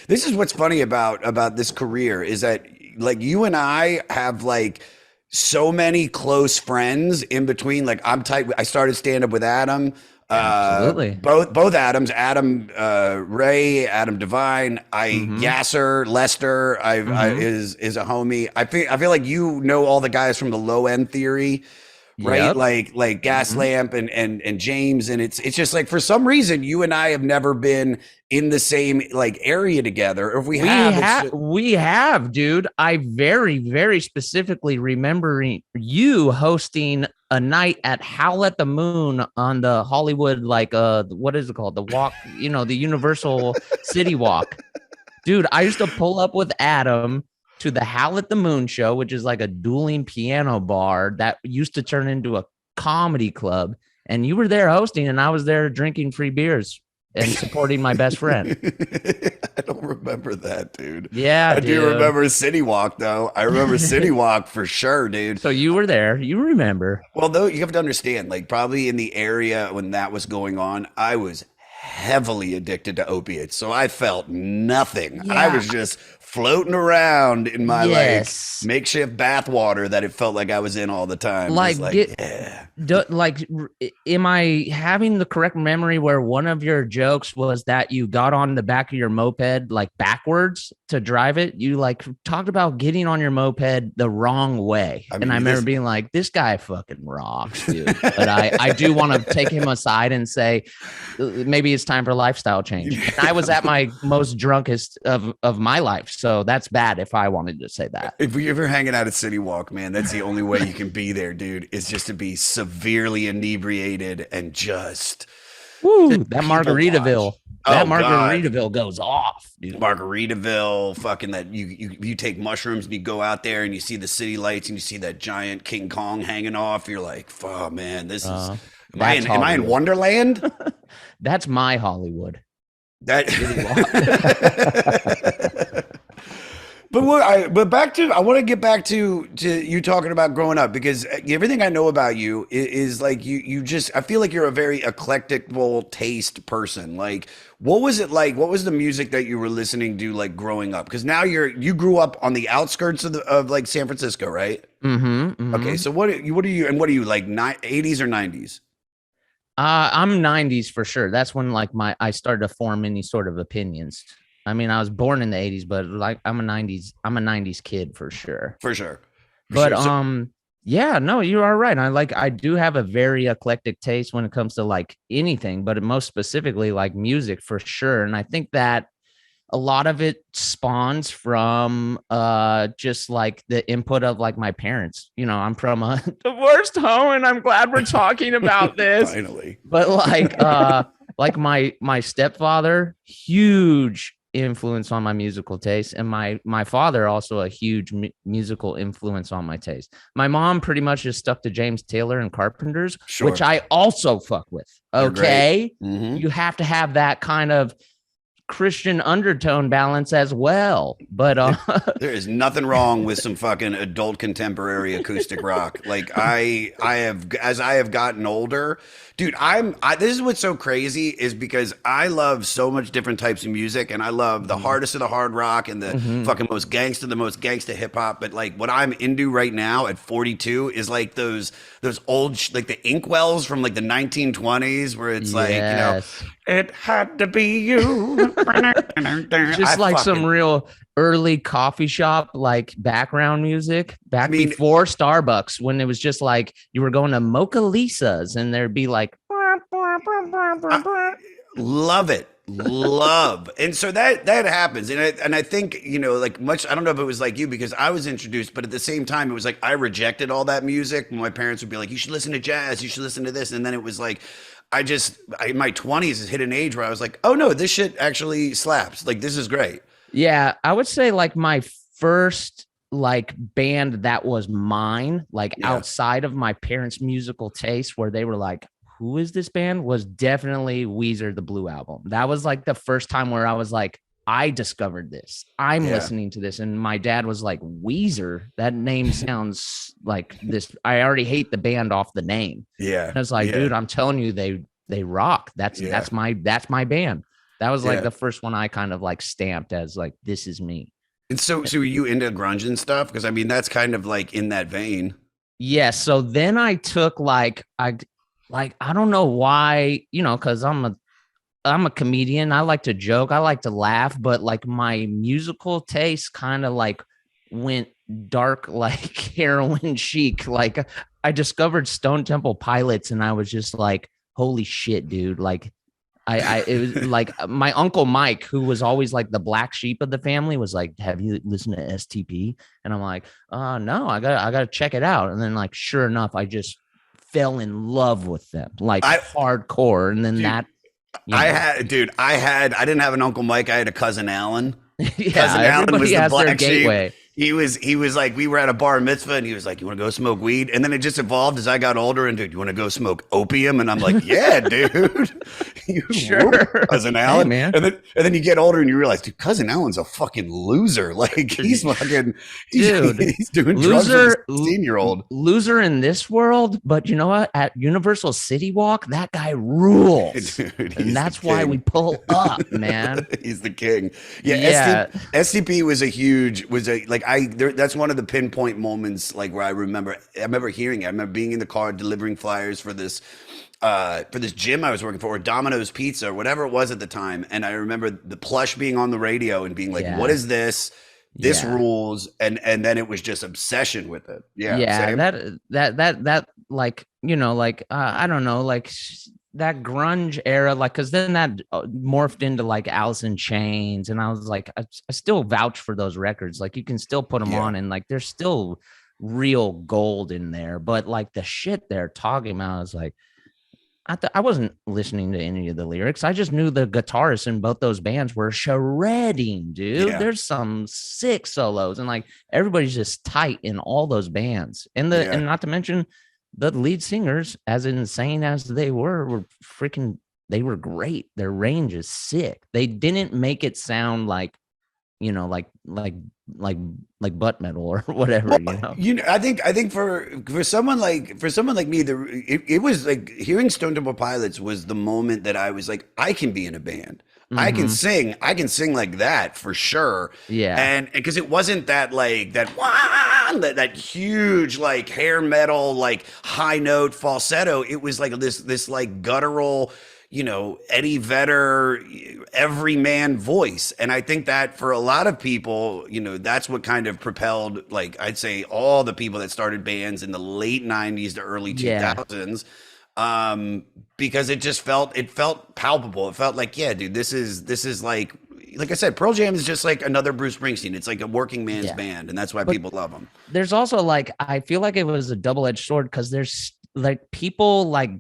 This is what's funny about this career is that like you and I have like so many close friends in between. Like I'm tight. I started stand up with Adam. Absolutely. Both Adams, Adam Ray, Adam Devine, Mm-hmm. Yasser, Lester, Mm-hmm. is a homie. I feel like you know all the guys from the low end theory, right? Yep. Like Mm-hmm. Gaslamp and James, and it's just like for some reason you and I have never been in the same like area together. Or if we have, it's just, We have, dude. I very, very specifically remembering you hosting a night at Howl at the Moon on the Hollywood, like what is it called? The walk, the Universal City Walk. Dude, I used to pull up with Adam to the Howl at the Moon show, which is like a dueling piano bar that used to turn into a comedy club. And you were there hosting, and I was there drinking free beers and supporting my best friend. I don't remember that, dude. Yeah, I do dude. remember City Walk though. I remember City Walk for sure, dude. So you were there. You remember. Well, though you have to understand, like probably in the area when that was going on, I was heavily addicted to opiates. So I felt nothing. I Yeah. was just floating around in my like Yes. makeshift bath water that it felt like I was in all the time. Just Like, like, yeah. am I having the correct memory where one of your jokes was that you got on the back of your moped like backwards to drive it? You like talked about getting on your moped the wrong way. I And I mean, remember this being like, this guy fucking rocks, dude. But I do want to take him aside and say, maybe it's time for lifestyle change. And I was at my most drunkest of my life. So that's bad if I wanted to say that. if we ever hanging out at City Walk, man, that's the only way you can be there, dude, is just to be severely inebriated and just Woo, that people Margaritaville. watch. That Oh God. Margaritaville goes off, dude. Margaritaville, fucking that you take mushrooms and you go out there and you see the city lights and you see that giant King Kong hanging off. You're like, oh man, this is Uh, am I that's in Hollywood. Wonderland? That's my Hollywood. That City Walk. but back to I want to get back to you talking about growing up because everything I know about you is like you just I feel like you're a very eclectical taste person. Like what was it like? What was the music that you were listening to like growing up? Because now you grew up on the outskirts of like San Francisco, right? Mm-hmm. Okay, Mm-hmm. so what are you like 80s or 90s? I'm 90s for sure. That's when like I started to form any sort of opinions. I mean, I was born in the 80s, but like I'm a 90s kid for sure. For sure. For But sure. So yeah, no, you are right. I do have a very eclectic taste when it comes to like anything, but most specifically like music for sure. And I think that a lot of it spawns from just like the input of like my parents. I'm from a divorced home, and I'm glad we're talking about this. finally. But like my stepfather, huge influence on my musical taste, and my father also a huge musical influence on my taste. My mom pretty much just stuck to James Taylor and Carpenters, which Sure. I also fuck with. They're great. Okay, Hmm. you have to have that kind of Christian undertone balance as well. But There is nothing wrong with some fucking adult contemporary acoustic rock. Like I have as I have gotten older, dude, this is what's so crazy is because I love so much different types of music and I love the mhm, hardest of the hard rock and the mhm. fucking the most gangsta hip hop, but like what I'm into right now at 42 is like those old like the inkwells from like the 1920s where it's like, Yes, it had to be you. I just like some fucking real early coffee shop like background music I back mean, before Starbucks, when it was just like you were going to Mocha Lisa's and there'd be like I love it. Love. And so that happens. And I think, like much I don't know if it was like you because I was introduced, but at the same time it was like I rejected all that music. My parents would be like, you should listen to jazz, you should listen to this. And then it was like in my 20s has hit an age where I was like, oh no, this shit actually slaps. Like this is great. yeah, I would say like my first like band that was mine, like Yeah. outside of my parents' musical taste, where they were like, who is this band? Was definitely Weezer, the Blue Album. That was like the first time where I was like, I discovered this. I'm Yeah. listening to this. And my dad was like, Weezer, that name sounds like this. I already hate the band off the name. Yeah. And I was like, Yeah. dude, I'm telling you, they rock. That's Yeah. that's my band. That was like Yeah. the first one I kind of like stamped as like, this is me. And so were you into grunge and stuff? Because I mean, that's kind of like in that vein. Yeah. So then I took I don't know why, because I'm a comedian. I like to joke. I like to laugh, but like my musical taste kind of like went dark, like heroin chic. Like I discovered Stone Temple Pilots, and I was just like, holy shit, dude. Like it was like my uncle Mike, who was always like the black sheep of the family, was like, have you listened to STP? And I'm like, no, I gotta check it out. And then like, sure enough, I just fell in love with them, like I, hardcore. And then dude, that, you know, I didn't have an Uncle Mike. I had a cousin Alan. yeah, Cousin Alan was everybody the has their black sheep. gateway. He was like, we were at a bar mitzvah and he was like, you want to go smoke weed? And then it just evolved as I got older into, you want to go smoke opium? And I'm like, yeah, dude. Sure. Cousin Alan. Hey, man. And then you get older and you realize, dude, Cousin Alan's a fucking loser. Like he's fucking, Dude, he's doing drugs with a 16-year-old. Loser in this world, but you know what? At Universal City Walk, that guy rules. Dude, And that's why we pull up, man. He's the king. Yeah, Yeah. STP was that's one of the pinpoint moments like where I remember hearing it. I remember being in the car delivering flyers for this gym I was working for, or Domino's Pizza, or whatever it was at the time. And I remember the Plush being on the radio and being like, Yeah. what is this? This Yeah. rules. And then it was just obsession with it. Yeah. Yeah, same. that like, I don't know, like that grunge era, like, because then that morphed into like Alice in Chains, and I was like, I still vouch for those records. Like, you can still put them Yeah. on, and like there's still real gold in there. But like the shit they're talking about is like, I wasn't listening to any of the lyrics. I just knew the guitarists in both those bands were shredding, dude. Yeah. There's some sick solos, and like everybody's just tight in all those bands. And and not to mention the lead singers, as insane as they were freaking, they were great. Their range is sick. They didn't make it sound like, like butt metal or whatever, I think for someone like me, it was like hearing Stone Temple Pilots was the moment that I was like, I can be in a band. I can sing like that for sure. Yeah. And because it wasn't that like that huge like hair metal, like high note falsetto. It was like this like guttural, Eddie Vedder, everyman voice. And I think that for a lot of people, that's what kind of propelled, like, I'd say all the people that started bands in the late 90s to early 2000s. Because it felt palpable. It felt like, yeah, dude, this is like I said, Pearl Jam is just like another Bruce Springsteen. It's like a working man's band. And that's why people love them. There's also like, I feel like it was a double-edged sword, because there's like people like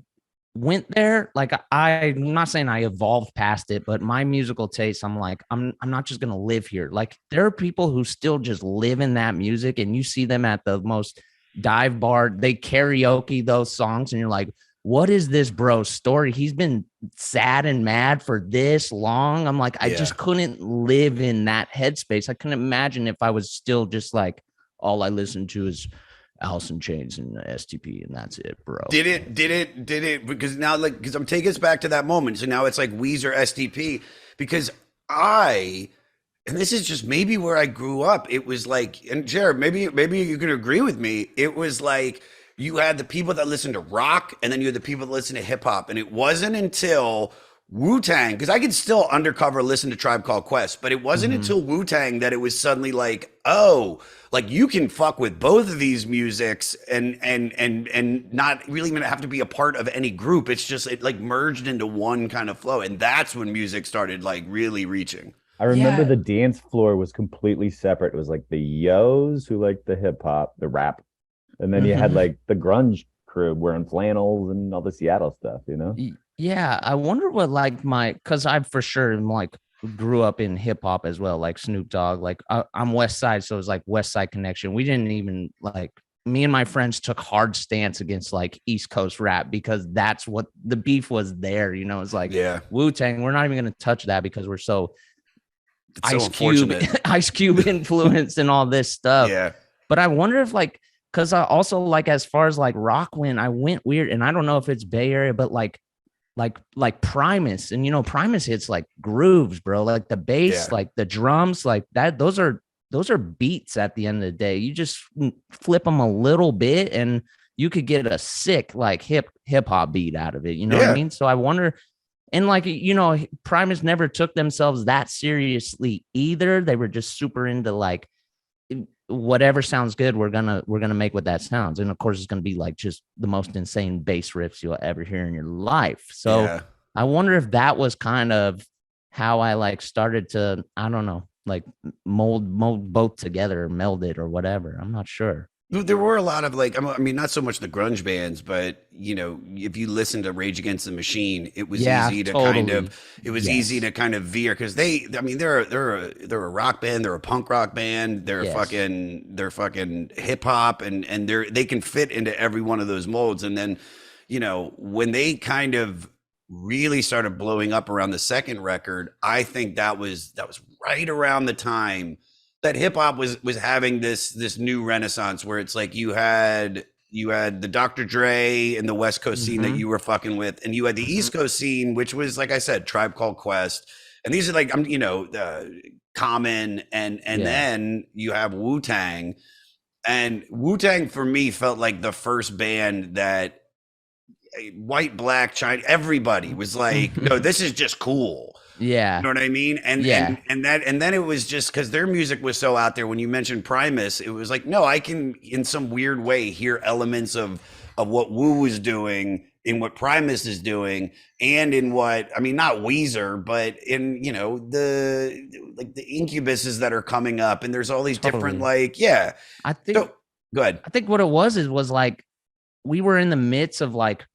went there. Like, I'm not saying I evolved past it, but my musical taste, I'm like, I'm not just gonna live here. Like, there are people who still just live in that music, and you see them at the most dive bar, they karaoke those songs, and you're like, what is this bro's story? He's been sad and mad for this long. I'm like, I just couldn't live in that headspace. I couldn't imagine if I was still just like, all I listen to is Alice in Chains and STP, and that's it, bro. Did it? Because now, like, because I'm taking us back to that moment. So now it's like Weezer, STP, because and this is just maybe where I grew up. It was like, and Jared, maybe you could agree with me. It was like you had the people that listened to rock, and then you had the people that listened to hip hop. And it wasn't until Wu-Tang, because I could still undercover listen to Tribe Called Quest, but it wasn't until Wu-Tang that it was suddenly like, oh, like you can fuck with both of these musics and not really gonna have to be a part of any group. It's just, it like merged into one kind of flow. And that's when music started like really reaching. I remember the dance floor was completely separate. It was like the Yos who liked the hip hop, the rap. And then you had like the grunge crew wearing flannels and all the Seattle stuff, Yeah, I wonder what like because I for sure am like grew up in hip hop as well, like Snoop Dogg. Like I'm West Side, so it was like West Side Connection. We didn't even like, me and my friends took hard stance against like East Coast rap, because that's what the beef was there. It's like, Wu-Tang, we're not even going to touch that because we're so Ice Cube influenced and all this stuff. Yeah. But I wonder if like, because I also like, as far as like rock went, I went weird, and I don't know if it's Bay Area, but like like Primus, and Primus hits like grooves, bro. Like the bass, Yeah. like the drums, like that. Those are beats at the end of the day. You just flip them a little bit, and you could get a sick like hip hop beat out of it. You know what I Yeah. mean? So I wonder. And like, Primus never took themselves that seriously either. They were just super into like whatever sounds good, we're gonna make what that sounds. And of course, it's gonna be like just the most insane bass riffs you'll ever hear in your life. So Yeah. I wonder if that was kind of how I like started to, I don't know, like mold both together, meld it or whatever. I'm not sure. There were a lot of like, I mean, not so much the grunge bands, but if you listen to Rage Against the Machine, it was Yeah, easy to totally. easy Yes. to kind of veer because I mean, they're a rock band, they're a punk rock band, Yes. they're fucking hip hop, and they can fit into every one of those molds. And then, when they kind of really started blowing up around the second record, I think that was right around the time that hip hop was having this new renaissance where it's like you had the Dr. Dre and the West Coast scene that Mhm. you were fucking with, and you had the East Coast scene, which was, like I said, Tribe Called Quest, and these are like Common, and Yeah. then you have Wu-Tang, and Wu-Tang for me felt like the first band that white, black, China, everybody was like, no, this is just cool. Yeah. You know what I mean? And Yeah. and then it was just because their music was so out there. When you mentioned Primus, it was like, no, I can in some weird way hear elements of what Wu was doing in what Primus is doing, and in what, I mean, not Weezer, but in the Incubuses that are coming up, and there's all these different Totally. I think So go ahead. I think what it was like we were in the midst of like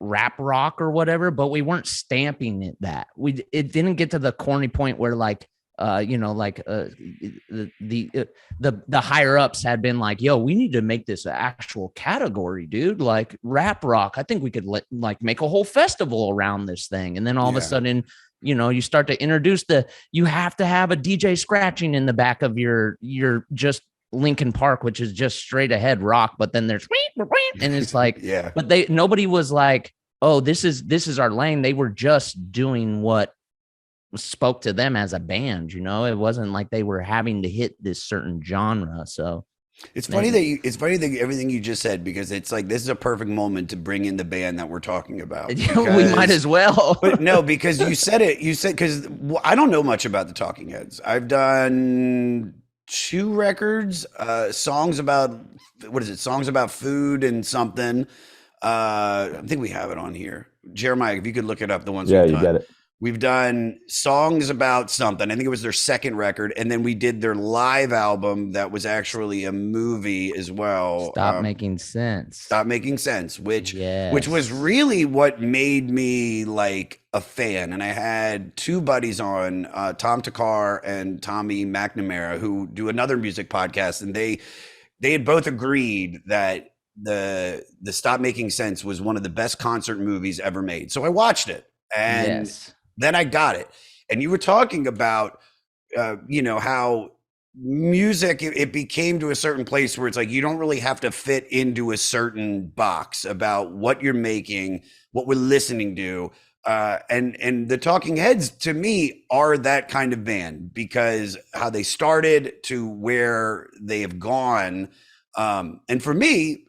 rap rock or whatever, but we weren't stamping it that. It didn't get to the corny point where like the higher ups had been like, yo, we need to make this an actual category, dude, like rap rock. I think we could make a whole festival around this thing. And then all of a Yeah. sudden, you start to introduce you have to have a DJ scratching in the back of your just Linkin Park, which is just straight ahead rock, but then there's and it's like, Yeah. but nobody was like, oh, this is our lane. They were just doing what spoke to them as a band. It wasn't like they were having to hit this certain genre. So It's funny that everything you just said, because it's like this is a perfect moment to bring in the band that we're talking about. we might as well. But no, because you said because I don't know much about the Talking Heads. I've done 2 records, songs about songs about food and something. I think we have it on here. Jeremiah, if you could look it up, the ones Yeah, we've you done. get it. We've done songs about something. I think it was their second record, and then we did their live album that was actually a movie as well. Stop Making Sense. Stop Making Sense, which Yes. was really what made me like a fan. And I had 2 buddies on, Tom Takar and Tommy McNamara, who do another music podcast, and they had both agreed that the Stop Making Sense was one of the best concert movies ever made. So I watched it, and Yes. then I got it. And you were talking about, how music, it became to a certain place where it's like, you don't really have to fit into a certain box about what you're making, what we're listening to. And the Talking Heads to me are that kind of band, because how they started to where they have gone. And for me,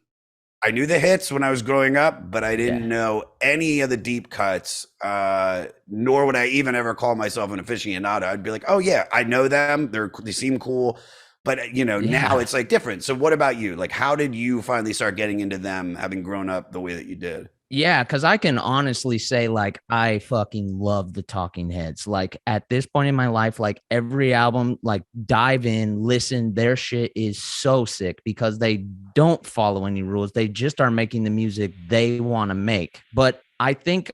I knew the hits when I was growing up, but I didn't know any of the deep cuts, nor would I even ever call myself an aficionado. I'd be like, oh yeah, I know them. They seem cool. But now it's like different. So what about you? Like, how did you finally start getting into them, having grown up the way that you did? Yeah, because I can honestly say, like, I fucking love the Talking Heads. Like, at this point in my life, like, every album, like, dive in, listen. Their shit is so sick because they don't follow any rules. They just are making the music they want to make. But I think,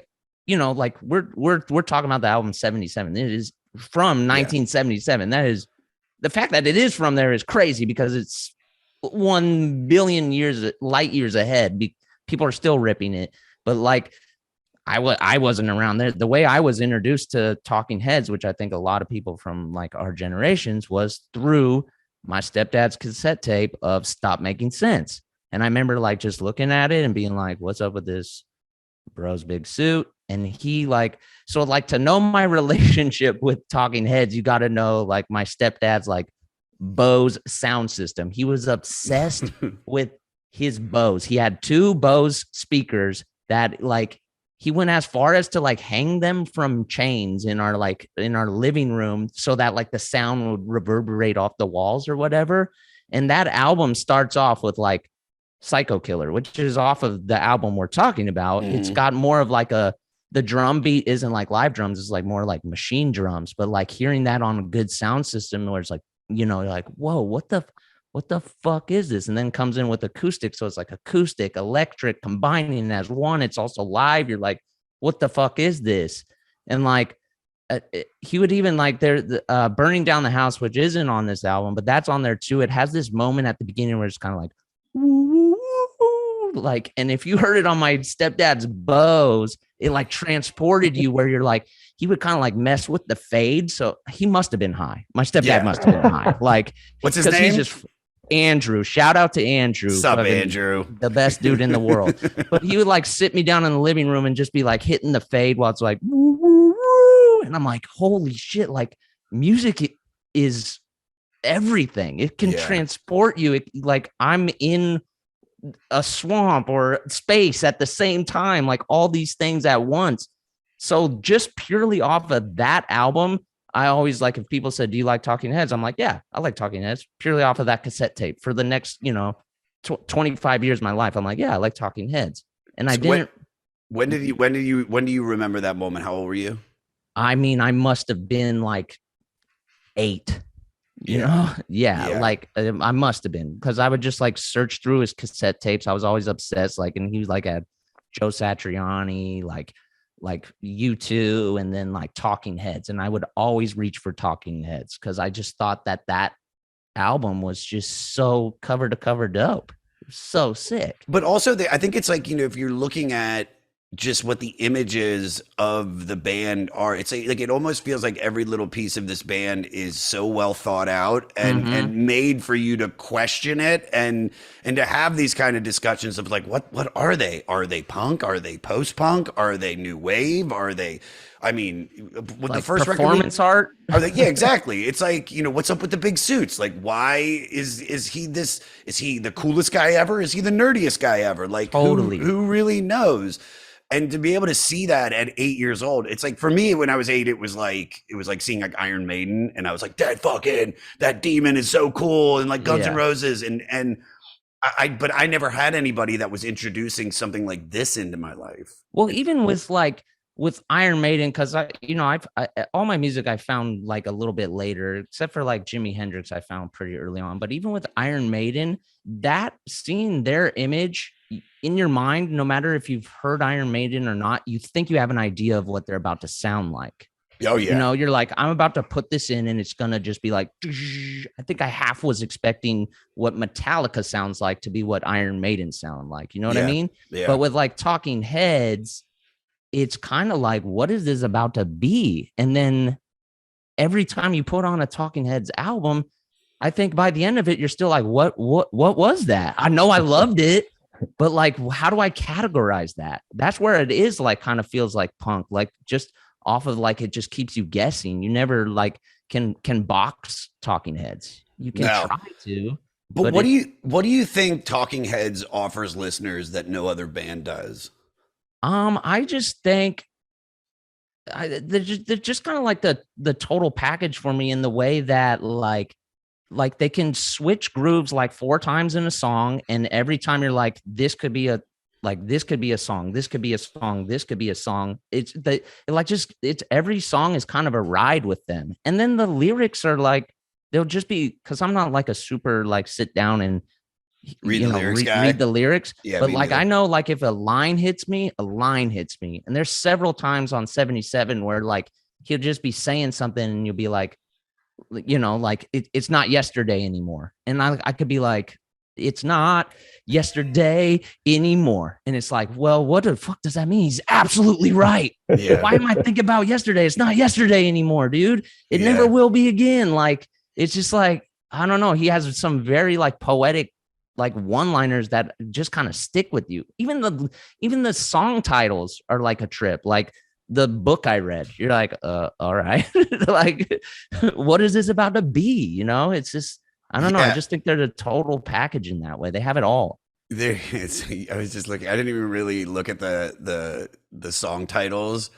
like, we're talking about the album 77. It is from 1977. That is, the fact that it is from there is crazy because it's 1 billion light years ahead. People are still ripping it, but like I wasn't around there. The way I was introduced to Talking Heads, which I think a lot of people from like our generations, was through my stepdad's cassette tape of Stop Making Sense. And I remember like just looking at it and being like, what's up with this bro's big suit And he like, so like to know my relationship with Talking Heads, you got to know like my stepdad's like Bose sound system. He was obsessed with his Bose. He had 2 Bose speakers that like he went as far as to like hang them from chains in our living room so that like the sound would reverberate off the walls or whatever. And that album starts off with like Psycho Killer, which is off of the album we're talking about. It's got more of like the drum beat isn't like live drums, it's like more like machine drums, but like hearing that on a good sound system where it's like, you know, you're like, whoa, what the fuck is this? And then comes in with acoustic. So it's like acoustic, electric, combining as one. It's also live. You're like, what the fuck is this? And like, he would even like Burning Down the House, which isn't on this album, but that's on there too. It has this moment at the beginning where it's kind of like, like, and if you heard it on my stepdad's Bose, it like transported you where you're like, he would kind of like mess with the fade. So he must have been high. My stepdad must have been high. Like, what's his name? He's just Andrew. Shout out to Andrew. Sup, Andrew? The best dude in the world. But he would like sit me down in the living room and just be like hitting the fade while it's like, woo, woo, woo. And I'm like, holy shit. Like music is everything. It can transport you. Like I'm in a swamp or space at the same time, like all these things at once. So just purely off of that album, I always like, if people said, do you like Talking Heads? I'm like, yeah, I like Talking Heads, purely off of that cassette tape for the next, 25 years of my life. I'm like, yeah, I like Talking Heads. And I didn't. When do you remember that moment? How old were you? I mean, I must have been like 8. Like I must have been, because I would just like search through his cassette tapes. I was always obsessed, like, and he was like had Joe Satriani, like U2, and then like Talking Heads, and I would always reach for Talking Heads because I just thought that album was just so cover to cover dope. It was so sick. But also, I think it's like, if you're looking at just what the images of the band are, it's like it almost feels like every little piece of this band is so well thought out and made for you to question it and to have these kind of discussions of like, what are they? Are they punk? Are they post-punk? Are they new wave? Are they, I mean, with like the first performance art? Are they? Yeah, exactly. It's like, what's up with the big suits? Like, why is he this? Is he the coolest guy ever? Is he the nerdiest guy ever? Like, totally. Who really knows? And to be able to see that at 8 years old, it's like, for me, when I was 8, it was like seeing like Iron Maiden, and I was like, that demon is so cool, and like Guns N' Roses, but I never had anybody that was introducing something like this into my life. Well, even with Iron Maiden, because I've all my music I found like a little bit later, except for like Jimi Hendrix, I found pretty early on. But even with Iron Maiden, that seeing their image in your mind, no matter if you've heard Iron Maiden or not, you think you have an idea of what they're about to sound like. Oh yeah. You're like, I'm about to put this in and it's going to just be like, I think I half was expecting what Metallica sounds like to be what Iron Maiden sound like. You know what I mean? Yeah. But with like Talking Heads, it's kind of like, what is this about to be? And then every time you put on a Talking Heads album, I think by the end of it, you're still like, what was that? I know I loved it, but like, how do I categorize that? That's where it is like, kind of feels like punk, like just off of like, it just keeps you guessing. You never like can box Talking Heads. You can try to. But what do you think Talking Heads offers listeners that no other band does? I just think they're just kind of like the total package for me, in the way that like they can switch grooves like 4 times in a song, and every time you're like, this could be a song, this could be a song, this could be a song. It's every song is kind of a ride with them. And then the lyrics are like, they'll just be, because I'm not like a super like sit down and read the lyrics. Yeah, but like, I know like if a line hits me. And there's several times on 77 where like he'll just be saying something and you'll be like, like it's not yesterday anymore. And I could be like, it's not yesterday anymore. And it's like, well, what the fuck does that mean? He's absolutely right. Yeah. Why am I thinking about yesterday? It's not yesterday anymore, dude. It never will be again. Like, it's just like, I don't know. He has some very like poetic like one-liners that just kind of stick with you. Even the song titles are like a trip. Like the book I read, you're like, all right, like, what is this about to be? You know, it's just, I don't know. I just think they're the total package in that way. They have it all. I was just looking. I didn't even really look at the song titles.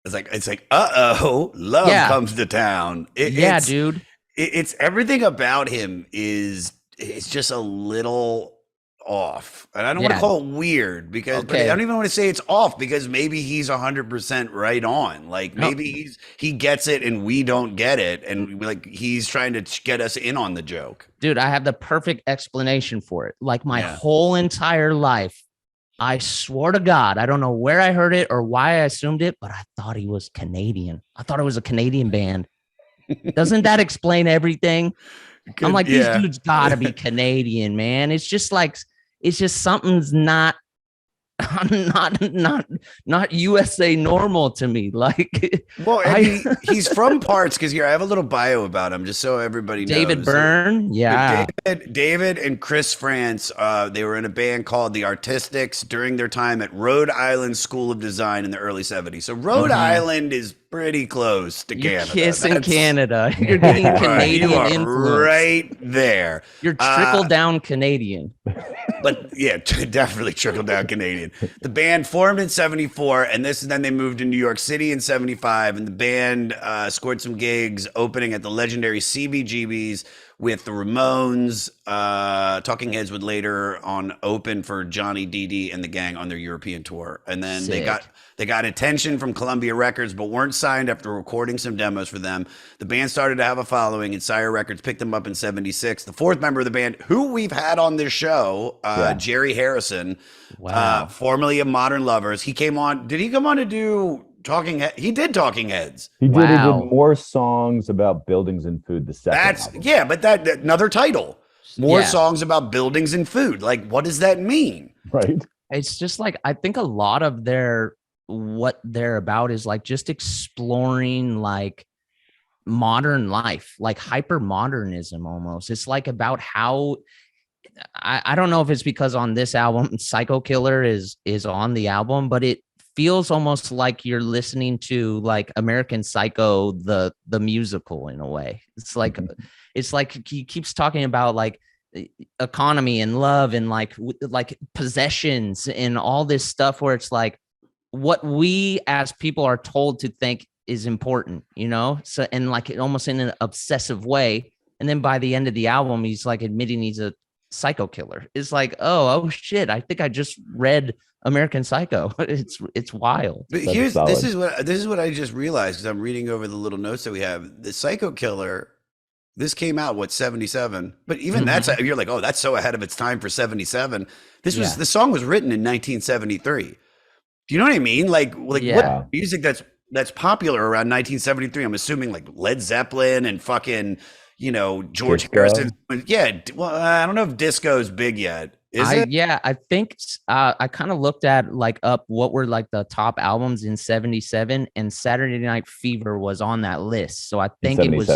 It's like, love comes to town. Dude. It's everything about him it's just a little off, and I don't want to call it weird because but I don't even want to say it's off because maybe he's 100% right on. Like maybe he gets it and we don't get it, and like he's trying to get us in on the joke. Dude, I have the perfect explanation for it. Like my whole entire life, I swore to God, I don't know where I heard it or why I assumed it, but I thought he was Canadian. I thought it was a Canadian band. Doesn't that explain everything? I'm like, these dudes gotta be Canadian, man. It's just something's not USA normal to me. Like, well, he's from parts because here I have a little bio about him, just so everybody knows. David Byrne, David and Chris France. They were in a band called the Artistics during their time at Rhode Island School of Design in the early '70s. So Rhode Island is pretty close to Canada. Kissing Canada. You're getting Canadian influence right there. You're trickle down Canadian. But yeah, definitely trickle down Canadian. The band formed in '74, and then they moved to New York City in '75, and the band scored some gigs opening at the legendary CBGB's with the Ramones. Talking Heads would later on open for Johnny Dee and the gang on their European tour, and then they got attention from Columbia Records, but weren't signed after recording some demos for them. The band started to have a following, and Sire Records picked them up in '76. The fourth member of the band, who we've had on this show, Jerry Harrison, formerly of Modern Lovers, he came on. Did he come on to do Talking Heads? He did Talking Heads. He did more songs about buildings and food. The second album. But that another title. More songs about buildings and food. Like, what does that mean? Right. It's just like, I think a lot of what they're about is like just exploring like modern life, like hyper modernism almost. It's like about how I don't know if it's because on this album Psycho Killer is on the album, but it feels almost like you're listening to like American Psycho the musical in a way. It's like it's like he keeps talking about like economy and love and like possessions and all this stuff where it's like what we as people are told to think is important, you know? So, and like almost in an obsessive way. And then by the end of the album, he's like admitting he's a psycho killer. It's like, oh shit, I think I just read American Psycho. It's wild. But this is what I just realized because I'm reading over the little notes that we have. The Psycho Killer, this came out 77, but even that's you're like, oh, that's so ahead of its time for 77. The song was written in 1973. Do you know what I mean? Like what music that's popular around 1973? I'm assuming like Led Zeppelin and fucking, George Harrison. Yeah. Well, I don't know if disco is big yet. Is it? Yeah, I think I kind of looked at like up what were like the top albums in 77, and Saturday Night Fever was on that list. So I think it was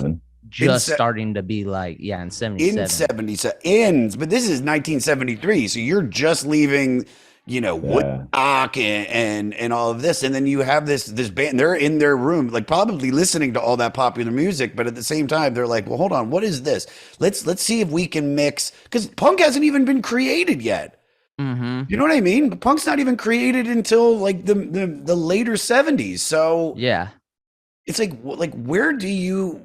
just starting to be like, in 77. In 77, but this is 1973. So you're just leaving, Woodstock and all of this. And then you have this band, they're in their room, like probably listening to all that popular music. But at the same time, they're like, well, hold on, what is this? Let's see if we can mix, because punk hasn't even been created yet. Mm-hmm. You know what I mean? Punk's not even created until like the later 70s. So yeah, it's like where do you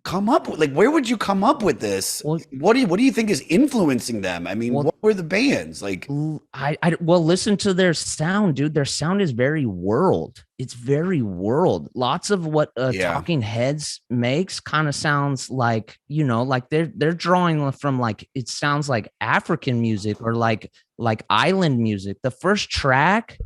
come up with, like, where would you come up with this? Well, what do you think is influencing them? I mean, what were the bands like? Well, listen to their sound, dude. Their sound is very world. It's very world. Lots of what Talking Heads makes kind of sounds like, like they're drawing from like, it sounds like African music or like island music. The first track,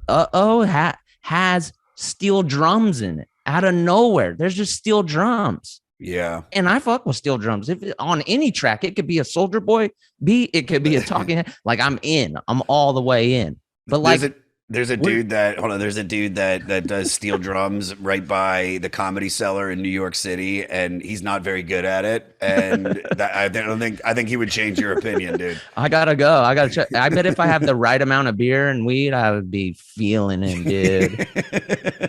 has steel drums in it out of nowhere. There's just steel drums. Yeah. And I fuck with steel drums. If on any track, it could be a Soldier Boy beat, it could be a Talking Head. Like I'm all the way in. But like There's a dude that hold on. There's a dude that does steel drums right by the Comedy Cellar in New York City, and he's not very good at it. And I think he would change your opinion, dude. I gotta go. I gotta check. I bet if I have the right amount of beer and weed, I would be feeling him, dude.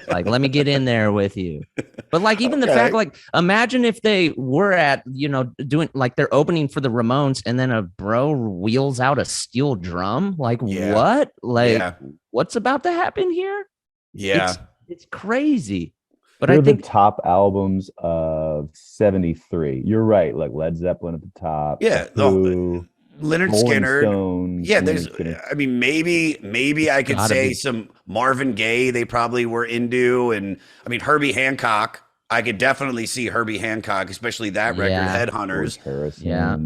Like, let me get in there with you. But like, even the fact, like, imagine if they were at, doing like they're opening for the Ramones, and then a bro wheels out a steel drum. Like, what? Like, what's about to happen here? Yeah, it's crazy. But They're I think the top albums of '73. You're right, like Led Zeppelin at the top. Yeah, Who, Leonard Rolling Skinner. Stones, Yeah, Leonard there's. Skinner. I mean, maybe I could say some Marvin Gaye. They probably were into, and I mean Herbie Hancock. I could definitely see Herbie Hancock, especially that record, Headhunters. Yeah,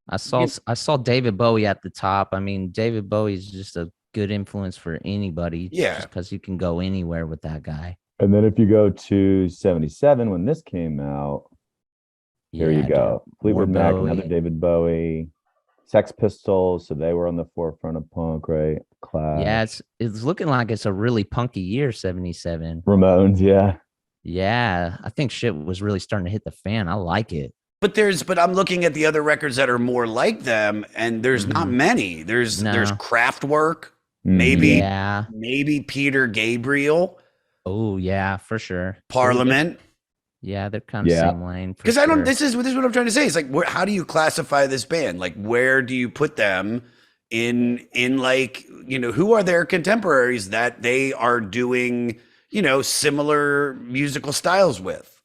I saw David Bowie at the top. I mean, David Bowie's just a good influence for anybody. Yeah, just because you can go anywhere with that guy. And then if you go to '77 when this came out, here you go. Fleetwood Mac, another David Bowie, Sex Pistols. So they were on the forefront of punk, right? Clash. Yeah, it's looking like it's a really punky year, '77. Ramones, yeah. Yeah, I think shit was really starting to hit the fan. I like it. But I'm looking at the other records that are more like them, and there's not many. There's Kraftwerk, maybe Peter Gabriel. Oh yeah, for sure. Parliament. Yeah, they're kind of same lane. Because this is what I'm trying to say. It's like, how do you classify this band? Like, where do you put them in like, who are their contemporaries that they are doing, similar musical styles with?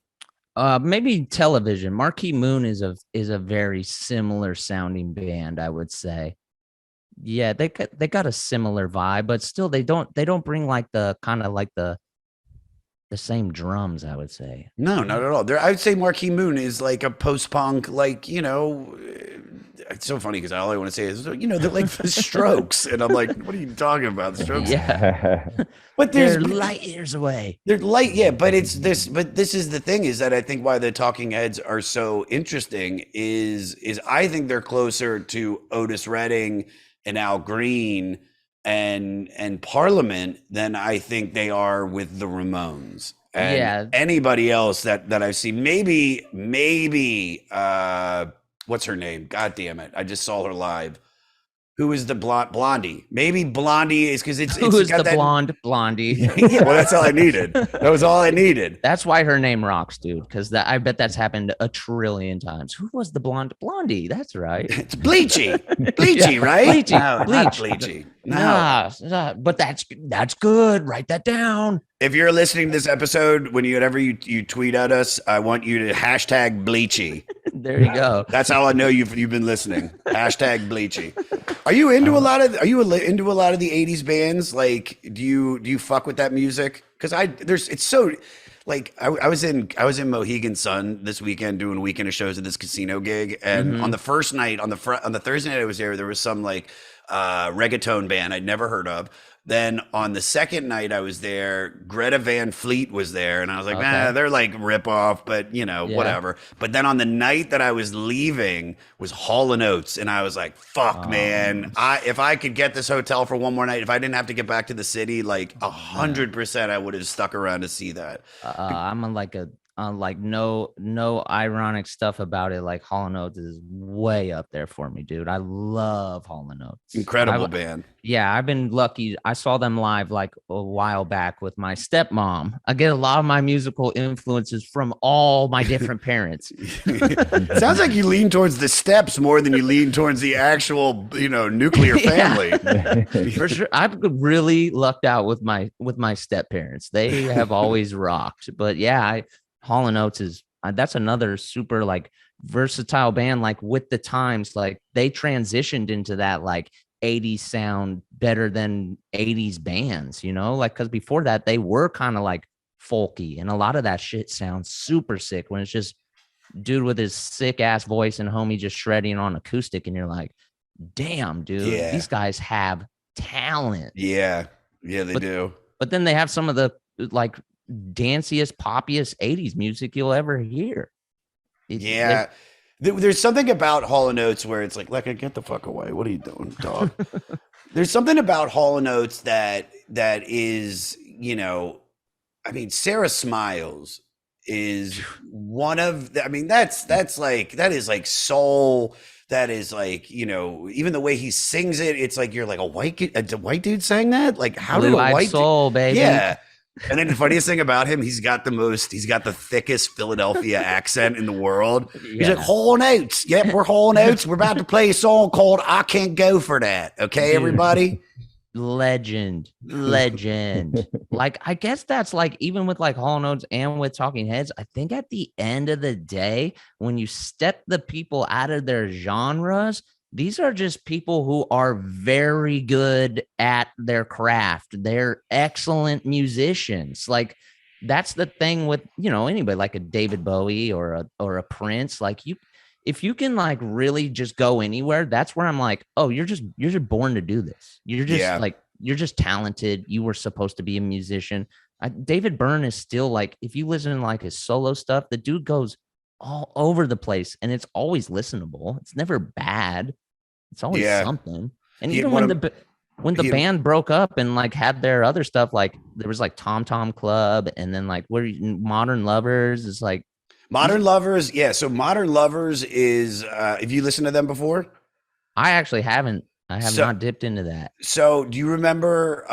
Maybe Television. Marquee Moon is a very similar sounding band, I would say. Yeah, they got a similar vibe, but still they don't bring like the kind of like the same drums, I would say. No, not at all. I would say Marquee Moon is like a post-punk, like, it's so funny because all I want to say is, they're like the Strokes. And I'm like, what are you talking about? The Strokes? Yeah. But they're light years away. They're light, yeah. But this is the thing, is that I think why the Talking Heads are so interesting is I think they're closer to Otis Redding and Al Green and Parliament than I think they are with the Ramones. And anybody else that I've seen, maybe what's her name? God damn it. I just saw her live. Who is the Blondie? Maybe Blondie is because it's who is the blonde Blondie? Yeah, well, that's all I needed. That was all I needed. That's why her name rocks, dude. Because I bet that's happened a trillion times. Who was the blonde Blondie? That's right. It's Bleachy, right? Bleachy, no, not Bleachy. No, nah, but that's good. Write that down. If you're listening to this episode, whenever you tweet at us, I want you to hashtag Bleachy. There you go. That's how I know you've been listening. Hashtag Bleachy. Are you into a lot of the 80s bands? Like, do you fuck with that music? Because it's so like I was in Mohegan Sun this weekend doing a weekend of shows at this casino gig, and on the first night, on the Thursday night I was there was some like reggaeton band I'd never heard of. Then on the second night I was there, Greta Van Fleet was there, and I was like, they're like rip off, but whatever. But then on the night that I was leaving was Hall & Oates, and I was like, fuck, man, if I could get this hotel for one more night, if I didn't have to get back to the city, like 100% I would have stuck around to see that. I'm on like no ironic stuff about it. Like Hall & Oates is way up there for me, dude. I love Hall & Oates. Incredible band. Yeah, I've been lucky. I saw them live like a while back with my stepmom. I get a lot of my musical influences from all my different parents. Sounds like you lean towards the steps more than you lean towards the actual, nuclear family. For sure. I've really lucked out with my step parents. They have always rocked. But yeah, Hall & Oates is that's another super like versatile band. Like with the times, like they transitioned into that like 80s sound better than 80s bands, like because before that they were kind of like folky, and a lot of that shit sounds super sick when it's just dude with his sick ass voice and homie just shredding on acoustic, and you're like, damn, dude, these guys have talent. Yeah, they do. But then they have some of the like danciest, poppiest 80s music you'll ever hear. There's something about Hall & Oates where it's like, get the fuck away. What are you doing, dog? There's something about Hall & Oates that that is, I mean, Sarah Smiles is one of the, I mean, that's like, that is like soul. That is like, even the way he sings it, it's like, you're like a white dude sang that. Like, how did a Blue-eyed white soul, baby. Yeah. And then the funniest thing about him, he's got the thickest Philadelphia accent in the world. He's like, whole notes. Yep, we're whole notes. We're about to play a song called I Can't Go For That. Okay, Dude. Everybody? Legend. Like, I guess that's like, even with like Hall Notes and with Talking Heads, I think at the end of the day, when you step the people out of their genres, these are just people who are very good at their craft. They're excellent musicians. Like, that's the thing with, anybody like a David Bowie or a Prince. Like, if you can like really just go anywhere, that's where I'm like, oh, you're just born to do this. You're just like, you're just talented. You were supposed to be a musician. David Byrne is still like, if you listen to like his solo stuff, the dude goes all over the place and it's always listenable. It's never bad. It's always something. And even when the band broke up and like had their other stuff, like there was like Tom Tom Club and then like Modern Lovers is like, Modern Lovers, yeah. So Modern Lovers is, have you listened to them before? I actually haven't. I have not dipped into that. So do you remember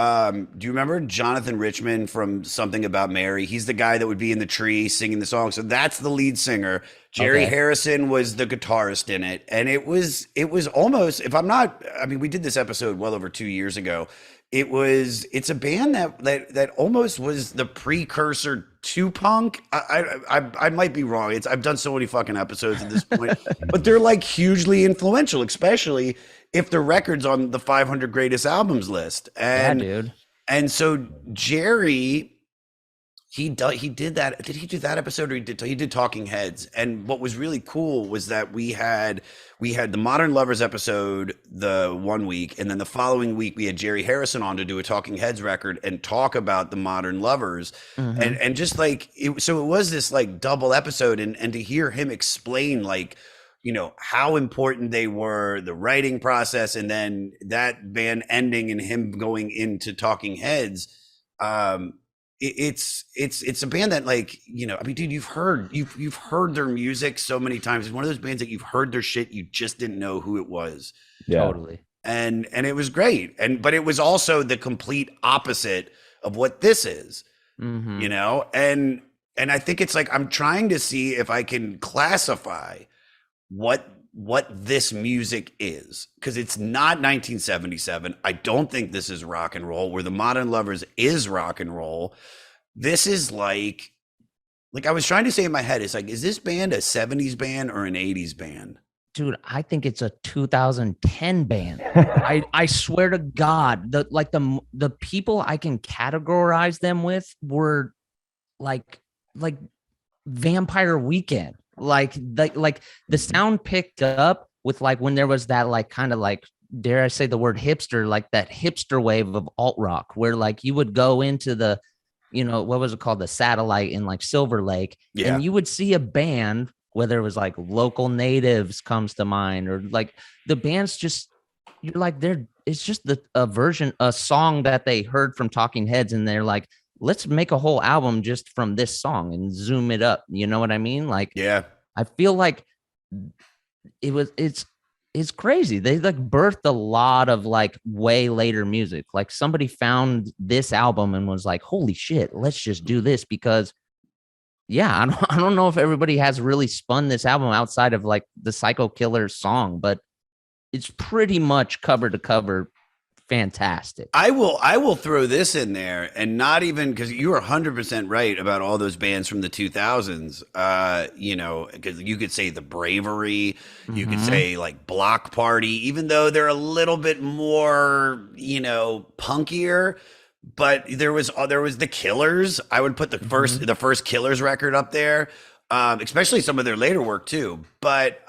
Jonathan Richman from Something About Mary? He's the guy that would be in the tree singing the song. So that's the lead singer. Jerry Harrison was the guitarist in it. And it was almost, we did this episode well over 2 years ago. It's a band that almost was the precursor to punk. I might be wrong. I've done so many fucking episodes at this point, but they're like hugely influential, especially if the record's on the 500 greatest albums list. And, yeah, dude. And so Jerry, he did that. Did he do that episode, or he did Talking Heads? And what was really cool was that we had the Modern Lovers episode the 1 week, and then the following week we had Jerry Harrison on to do a Talking Heads record and talk about the Modern Lovers. And just like so it was this like double episode, and to hear him explain like, how important they were, the writing process, and then that band ending and him going into Talking Heads. It's a band that like, dude, you've heard their music so many times. It's one of those bands that you've heard their shit, you just didn't know who it was. Yeah. Totally. And it was great. But it was also the complete opposite of what this is, and I think it's like, I'm trying to see if I can classify what this music is, because it's not 1977. I don't think this is rock and roll, where the Modern Lovers is rock and roll. This is like I was trying to say in my head, it's like, is this band a 70s band or an 80s band? Dude, I think it's a 2010 band. I swear to God, the people I can categorize them with were like Vampire Weekend. Like the sound picked up with like when there was that like kind of like, dare I say the word hipster, like that hipster wave of alt rock, where like you would go into the, what was it called? The Satellite in like Silver Lake. Yeah. And you would see a band, whether it was like Local Natives comes to mind, or like the bands just, you're like, it's just a song that they heard from Talking Heads. And they're like, let's make a whole album just from this song and zoom it up. You know what I mean? Like, yeah, I feel like it's crazy. They like birthed a lot of like way later music. Like somebody found this album and was like, holy shit, let's just do this. Because yeah, I don't know if everybody has really spun this album outside of like the Psycho Killer song, but it's pretty much cover to cover fantastic. I will throw this in there, and not even because you are 100% right about all those bands from the 2000s. Because you could say The Bravery, you could say like Block Party, even though they're a little bit more, punkier. But there was the Killers. I would put the first Killers record up there, especially some of their later work too. But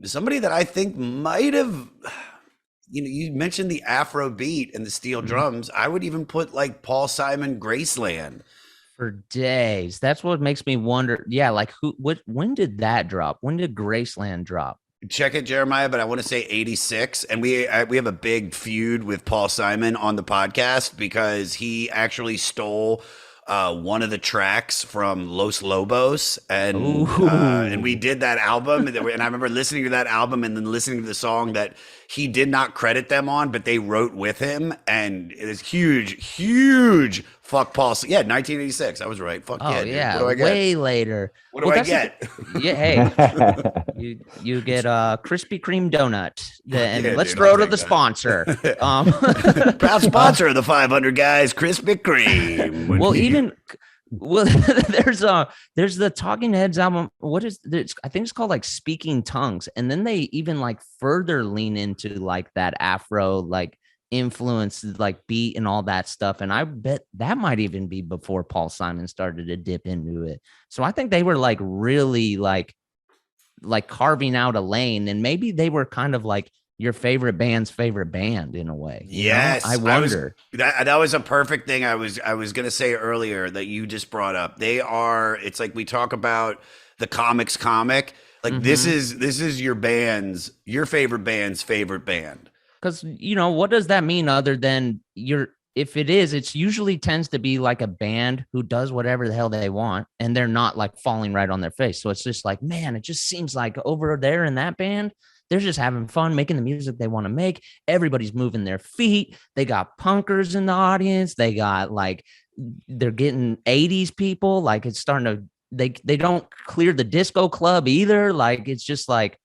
somebody that I think might have. You mentioned the Afro beat and the steel drums. I would even put like Paul Simon, Graceland. For days. That's what makes me wonder. Yeah, like when did that drop? When did Graceland drop? Check it, Jeremiah, but I want to say 86. And we have a big feud with Paul Simon on the podcast because he actually stole one of the tracks from Los Lobos, and we did that album, and I remember listening to that album and then listening to the song that he did not credit them on, but they wrote with him, and it is huge. Fuck Paul. Yeah, 1986. I was right. Fuck yeah. Dude. Yeah. What do I get? Way later. What do I get? Yeah. Hey, you get a Krispy Kreme donut. And let's throw to the sponsor. Proud sponsor of the 500 guys, Krispy Kreme. There's the Talking Heads album. What is this? I think it's called like Speaking Tongues, and then they even like further lean into like that Afro like influence, like beat and all that stuff. And I bet that might even be before Paul Simon started to dip into it. So I think they were like really like carving out a lane, and maybe they were kind of like your favorite band's favorite band in a way. Yes. I wonder. That was a perfect thing I was going to say earlier that you just brought up. It's like we talk about the comic. Like this is your favorite band's favorite band. Because, what does that mean other than if it's usually tends to be like a band who does whatever the hell they want and they're not like falling right on their face. So it's just like, man, it just seems like over there in that band, they're just having fun making the music they want to make. Everybody's moving their feet. They got punkers in the audience. They got like, they're getting 80s people. Like it's starting to, they don't clear the disco club either. Like, it's just like,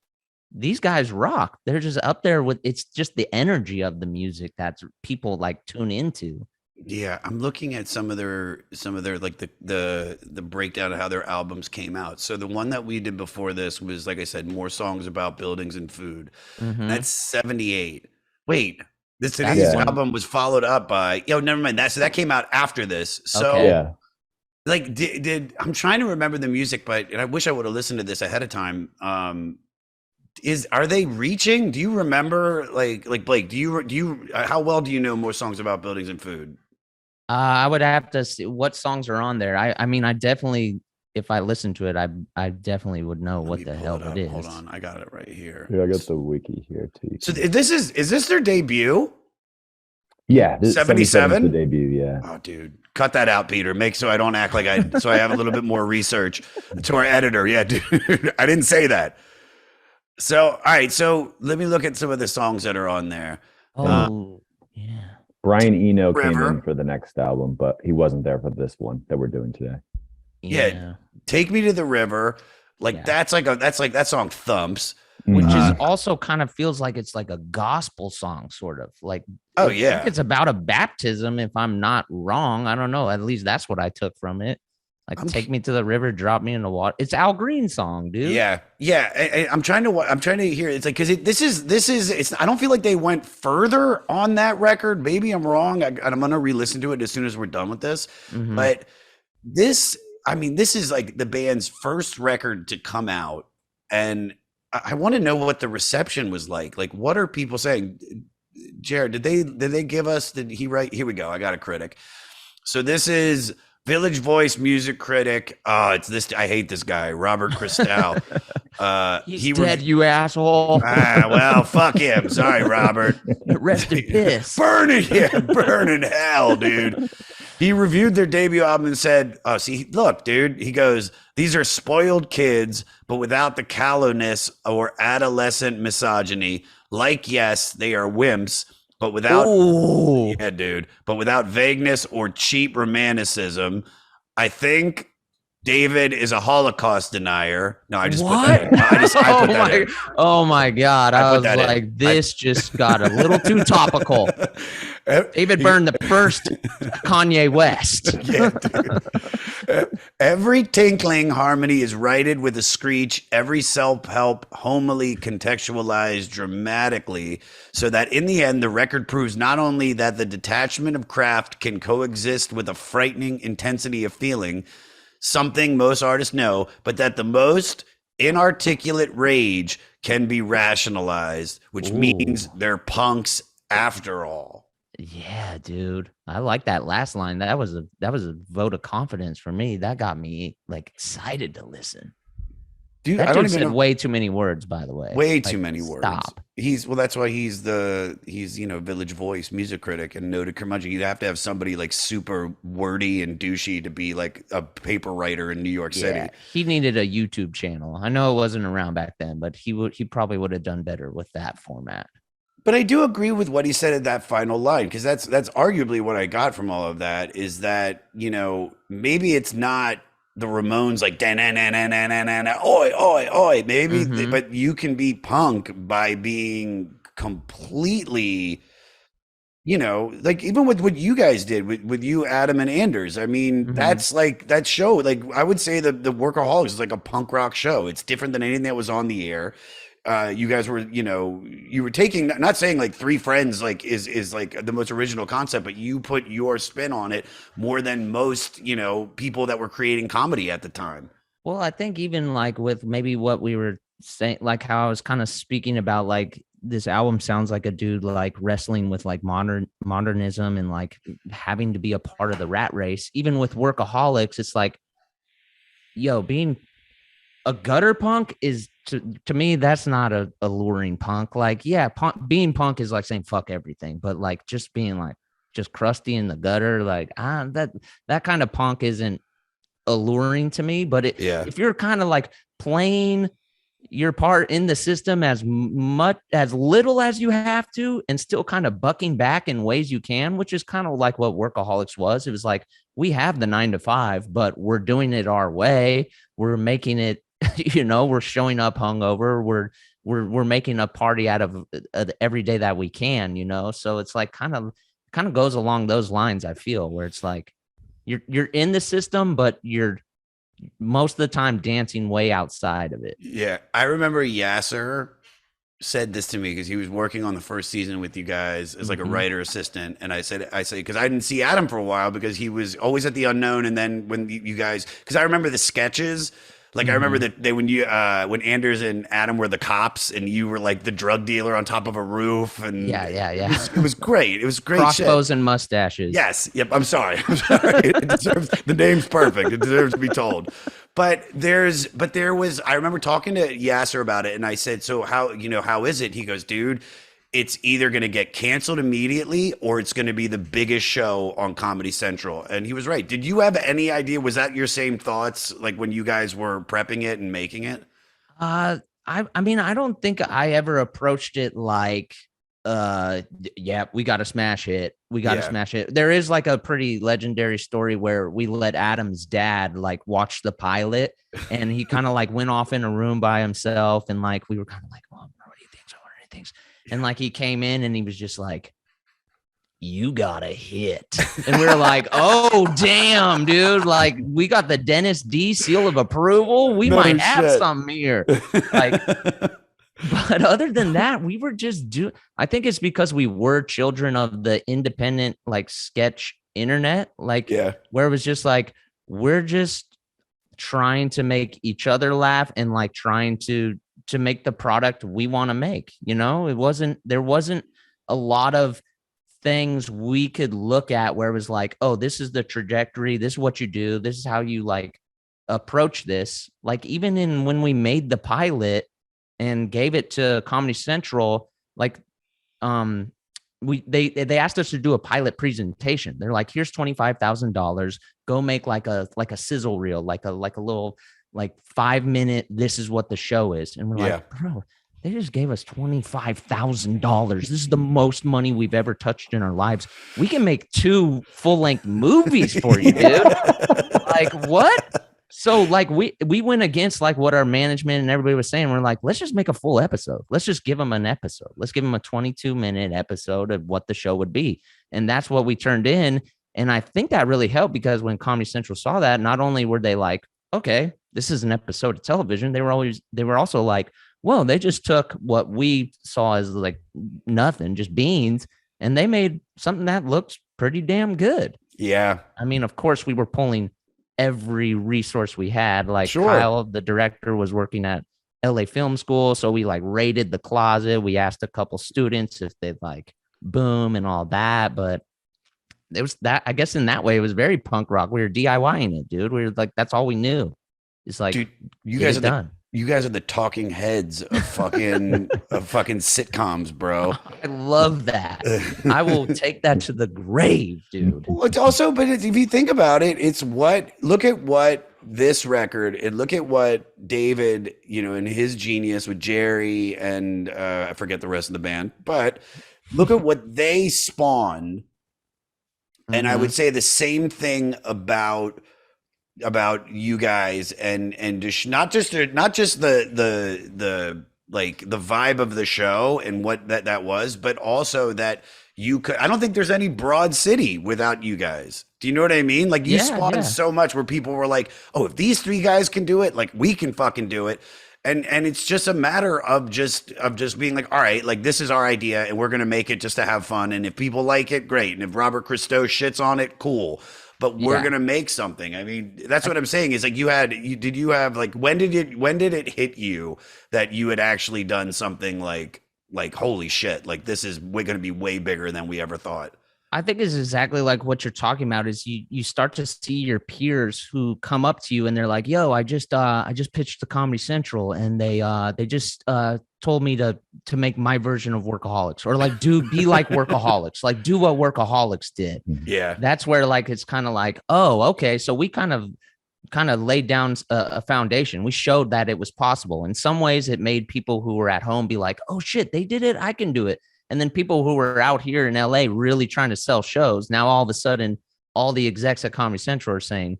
these guys rock. They're just up there with, it's just the energy of the music that's people like tune into. Yeah, I'm looking at some of their like the breakdown of how their albums came out. So the one that we did before this was, like I said, more songs about buildings and food. That's 78. Wait, today's album was followed up by never mind that. So that came out after this. So like did I'm trying to remember the music, but I wish I would have listened to this ahead of time. Are they reaching? Do you remember like Blake? Do you how well do you know more songs about buildings and food? I would have to see what songs are on there. I mean, I definitely, if I listen to it, I definitely would know what the hell it is. Hold on, I got it right here. Yeah, I got the wiki here too. So is this their debut? Yeah, 77 the debut. Yeah. Oh, dude, cut that out, Peter. So I don't act like so I have a little bit more research. To our editor, yeah, dude, I didn't say that. So all right, so let me look at some of the songs that are on there. Oh, yeah. Brian Eno came in for the next album, but he wasn't there for this one that we're doing today. Yeah. Take Me to the River. Like that's like that song thumps. Which is also kind of feels like it's like a gospel song, sort of like. Oh, I think it's about a baptism, if I'm not wrong. I don't know. At least that's what I took from it. Like, take me to the river, drop me in the water. It's Al Green song, dude. Yeah. I'm trying to hear. It's like, because this is. I don't feel like they went further on that record. Maybe I'm wrong. I'm gonna re-listen to it as soon as we're done with this. But this is like the band's first record to come out, and I want to know what the reception was like. Like, what are people saying? Jared, did they give us? Did he write? Here we go. I got a critic. So this is Village Voice music critic. It's this. I hate this guy, Robert Christel. He's dead, you asshole. Well, fuck him. Sorry, Robert. Rest in piss. Burn in hell, dude. He reviewed their debut album and said, look, dude, he goes, these are spoiled kids, but without the callowness or adolescent misogyny. Like, yes, they are wimps, but without, but without vagueness or cheap romanticism. I think David is a Holocaust denier. No, I just put that in. I put that in. Oh my God. I was like, this just got a little too topical. David burned the first Kanye West. Yeah, dude. Every tinkling harmony is righted with a screech. Every self-help homily contextualized dramatically, so that in the end, the record proves not only that the detachment of craft can coexist with a frightening intensity of feeling, something most artists know, but that the most inarticulate rage can be rationalized, which means they're punks after all. Yeah, dude. I like that last line. That was a vote of confidence for me. That got me like excited to listen. Dude, That I don't dude even said know. way too many words, by the way. Way Like, too many words. stop. Well, that's why he's Village Voice music critic and noted curmudgeon. You'd have to have somebody like super wordy and douchey to be like a paper writer in New York Yeah, City. he needed a YouTube channel. I know it wasn't around back then, but he probably would have done better with that format. But I do agree with what he said at that final line, because that's arguably what I got from all of that, is that, maybe it's not the Ramones like na na na na na na na oi oi oi, maybe, Mhm. but you can be punk by being completely, like even with what you guys did with you, Adam and Anders. I mean, Mhm. that's like that show. Like I would say the Workaholics is like a punk rock show. It's different than anything that was on the air. You guys were, you were taking, not saying like Three Friends like is like the most original concept, but you put your spin on it more than most, people that were creating comedy at the time. Well, I think even like with maybe what we were saying, like how I was kind of speaking about, like this album sounds like a dude like wrestling with like modernism and like having to be a part of the rat race. Even with Workaholics, it's like, yo, being a gutter punk is to me, that's not a alluring punk. Like, yeah, being punk is like saying fuck everything, but like just being like just crusty in the gutter, like that kind of punk isn't alluring to me. But Yeah. if you're kind of like playing your part in the system as little as you have to, and still kind of bucking back in ways you can, which is kind of like what Workaholics was. It was like, we have the 9 to 5, but we're doing it our way. We're making it, we're showing up hungover. We're making a party out of every day that we can, so it's like kind of goes along those lines. I feel where it's like you're in the system, but you're most of the time dancing way outside of it. Yeah. I remember Yasser said this to me because he was working on the first season with you guys as like a writer assistant. And I said, because I didn't see Adam for a while because he was always at the Unknown. And then when you guys, because I remember the sketches, like I remember that when Anders and Adam were the cops and you were like the drug dealer on top of a roof. And Yeah. it was great. It was great. Crossbows shit. and mustaches. Yes. Yep. I'm sorry. It deserves, the name's perfect. It deserves to be told. But there was, I remember talking to Yasser about it and I said, so how is it? He goes, dude, it's either going to get canceled immediately or it's going to be the biggest show on Comedy Central. And he was right. Did you have any idea? Was that your same thoughts? Like when you guys were prepping it and making it? I mean, I don't think I ever approached it like, yeah, we got to smash it. We got to smash it. There is like a pretty legendary story where we let Adam's dad like watch the pilot and he kind of like went off in a room by himself. And like, we were kind of like, well, what do you think? So what do you think? And like, he came in and he was just like, you got a hit. And we were like, oh, damn, dude. Like, we got the Dennis D seal of approval. We might have something here. Like, but other than that, we were just I think it's because we were children of the independent, like sketch internet, like where it was just like, we're just trying to make each other laugh and like trying to make the product we want to make. There wasn't a lot of things we could look at where it was like, oh, this is the trajectory. This is what you do. This is how you like approach this. Like even when we made the pilot and gave it to Comedy Central, like they asked us to do a pilot presentation. They're like, here's $25,000. Go make like a sizzle reel, like a little like 5-minute. This is what the show is. And we're like, bro, they just gave us $25,000. This is the most money we've ever touched in our lives. We can make 2 full-length movies for you, dude. Like what? So like we went against like what our management and everybody was saying. We're like, let's just make a full episode. Let's just give them an episode. Let's give them a 22-minute episode of what the show would be. And that's what we turned in. And I think that really helped because when Comedy Central saw that, not only were they like, okay, this is an episode of television, they were also like, well, they just took what we saw as like nothing, just beans, and they made something that looks pretty damn good. Yeah. I mean, of course, we were pulling every resource we had. Like Kyle, the director, was working at LA Film School. So we like raided the closet. We asked a couple students if they'd like boom and all that. But it was that, I guess in that way, it was very punk rock. We were DIYing it, dude. We were like, that's all we knew. It's like, dude, you guys are done. You guys are the talking heads of fucking sitcoms, bro. I love that. I will take that to the grave, dude. Well, it's also, but if you think about it, look at what this record, and look at what David, and his genius with Jerry and I forget the rest of the band, but look at what they spawned. And I would say the same thing about you guys and just not just the like the vibe of the show and what that was, but also that I don't think there's any Broad City without you guys. Do you know what I mean? Like you spawned so much where people were like, oh, if these three guys can do it, like we can fucking do it. And it's just a matter of just being like, all right, like this is our idea and we're going to make it just to have fun. And if people like it, great. And if Robert Christo shits on it, cool. But we're going to make something. I mean, that's what I'm saying is like did you have like, when did it hit you that you had actually done something like holy shit, like this is going to be way bigger than we ever thought? I think it's exactly like what you're talking about is you start to see your peers who come up to you and they're like, yo, I just pitched to Comedy Central and they just told me to make my version of Workaholics, or like be like Workaholics, like do what Workaholics did. Yeah. That's where like it's kind of like, oh, okay. So we kind of laid down a foundation. We showed that it was possible. In some ways it made people who were at home be like, oh shit, they did it, I can do it. And then people who were out here in LA really trying to sell shows, now all of a sudden, all the execs at Comedy Central are saying,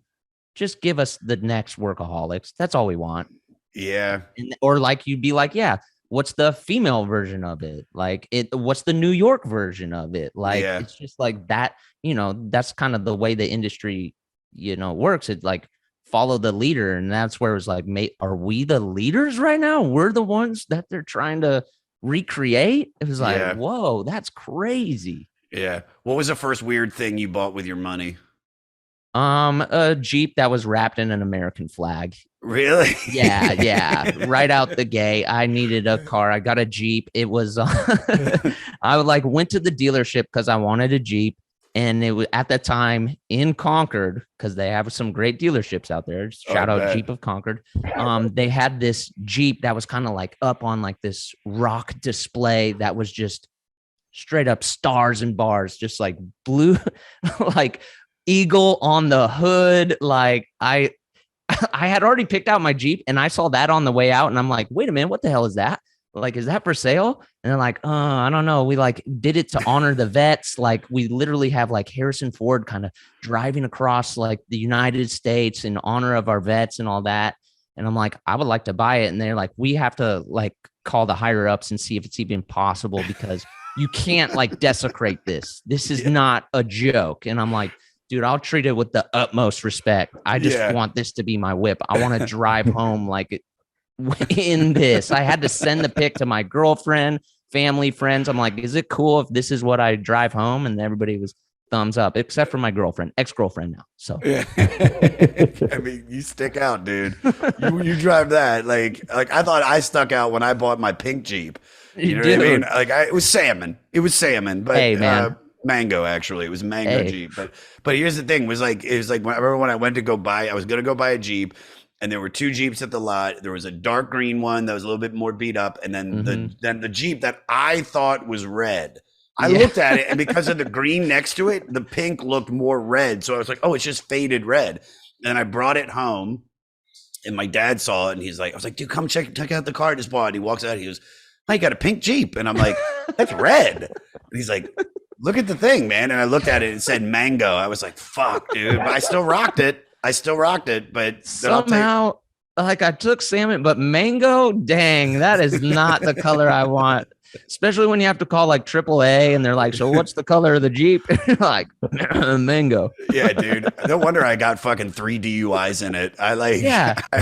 just give us the next Workaholics. That's all we want. Yeah. Or like you'd be like, yeah, what's the female version of it? Like what's the New York version of it? Like, It's just like that, that's kind of the way the industry, works. It like follow the leader. And that's where it's like, mate, are we the leaders right now? We're the ones that they're trying to recreate. It was like, whoa, that's crazy. Yeah. What was the first weird thing you bought with your money? A Jeep that was wrapped in an American flag. Really? Yeah. Right out the gate. I needed a car. I got a Jeep. It was I went to the dealership because I wanted a Jeep. And it was at the time in Concord, because they have some great dealerships out there. Shout out Jeep of Concord. They had this Jeep that was kind of like up on like this rock display that was just straight up stars and bars, just like blue, like eagle on the hood. Like I had already picked out my Jeep and I saw that on the way out and I'm like, wait a minute, what the hell is that? Like, is that for sale? And they're like, I don't know. We like did it to honor the vets. Like we literally have like Harrison Ford kind of driving across like the United States in honor of our vets and all that. And I'm like, I would like to buy it. And they're like, we have to like call the higher ups and see if it's even possible because you can't like desecrate this. This is not a joke. And I'm like, dude, I'll treat it with the utmost respect. I just want this to be my whip. I want to drive home like in this. I had to send the pic to my girlfriend, family, friends. I'm like, is it cool if this is what I drive home? And everybody was thumbs up, except for my girlfriend, ex-girlfriend now. So I mean, you stick out, dude. You drive that. Like I thought I stuck out when I bought my pink Jeep. You know what I mean? Like it was salmon. But hey, man. Mango, actually. It was mango Jeep. But here's the thing, it was like I remember when I went to go buy, I was gonna go buy a Jeep. And there were two Jeeps at the lot. There was a dark green one that was a little bit more beat up. And then the Jeep that I thought was red. I looked at it, and because of the green next to it, the pink looked more red. So I was like, oh, it's just faded red. And I brought it home, and my dad saw it, and I was like, dude, come check out the car I just bought. And he walks out, and he goes, oh, you got a pink Jeep. And I'm like, that's red. And he's like, look at the thing, man. And I looked at it, and it said mango. I was like, fuck, dude. But I still rocked it. But somehow, like I took salmon, but mango, dang, that is not the color I want. Especially when you have to call like AAA and they're like, so what's the color of the Jeep? Like mango. Yeah, dude. No wonder I got fucking 3 DUIs in it.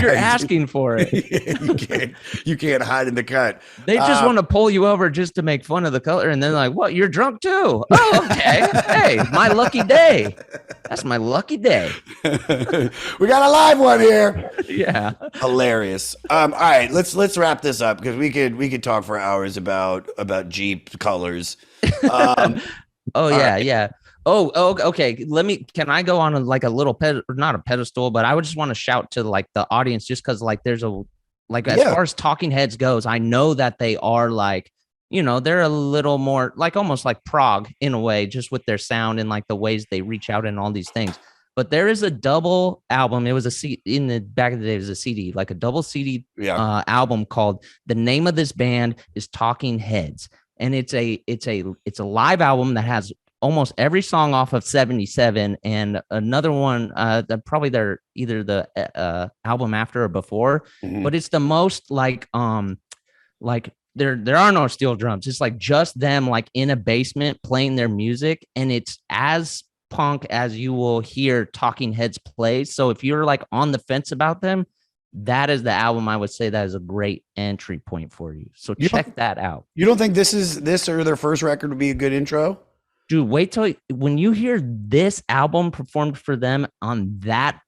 You're asking for it. You can't hide in the cut. They just want to pull you over just to make fun of the color. And then like, what? You're drunk too. Oh, okay. Hey, my lucky day. That's my lucky day. We got a live one here. Yeah. Hilarious. All right, let's wrap this up because we could talk for hours about Jeep colors. Yeah. Oh, okay. Can I go on a little not a pedestal, but I would just want to shout to like the audience just because like there's Like as far as Talking Heads goes, I know that they are like, they're a little more like almost like prog in a way, just with their sound and like the ways they reach out and all these things. But there is a double album. It was a C in the back of the day. It was a CD, like a double CD album called. The name of this band is Talking Heads, and it's a live album that has almost every song off of 77 and another one probably they're either the album after or before, but it's the most like there are no steel drums. It's like just them like in a basement playing their music, and it's as punk as you will hear Talking Heads play. So if you're like on the fence about them, that is the album I would say that is a great entry point for you. So check that out. You don't think this or their first record would be a good intro? Dude, wait till when you hear this album performed for them on that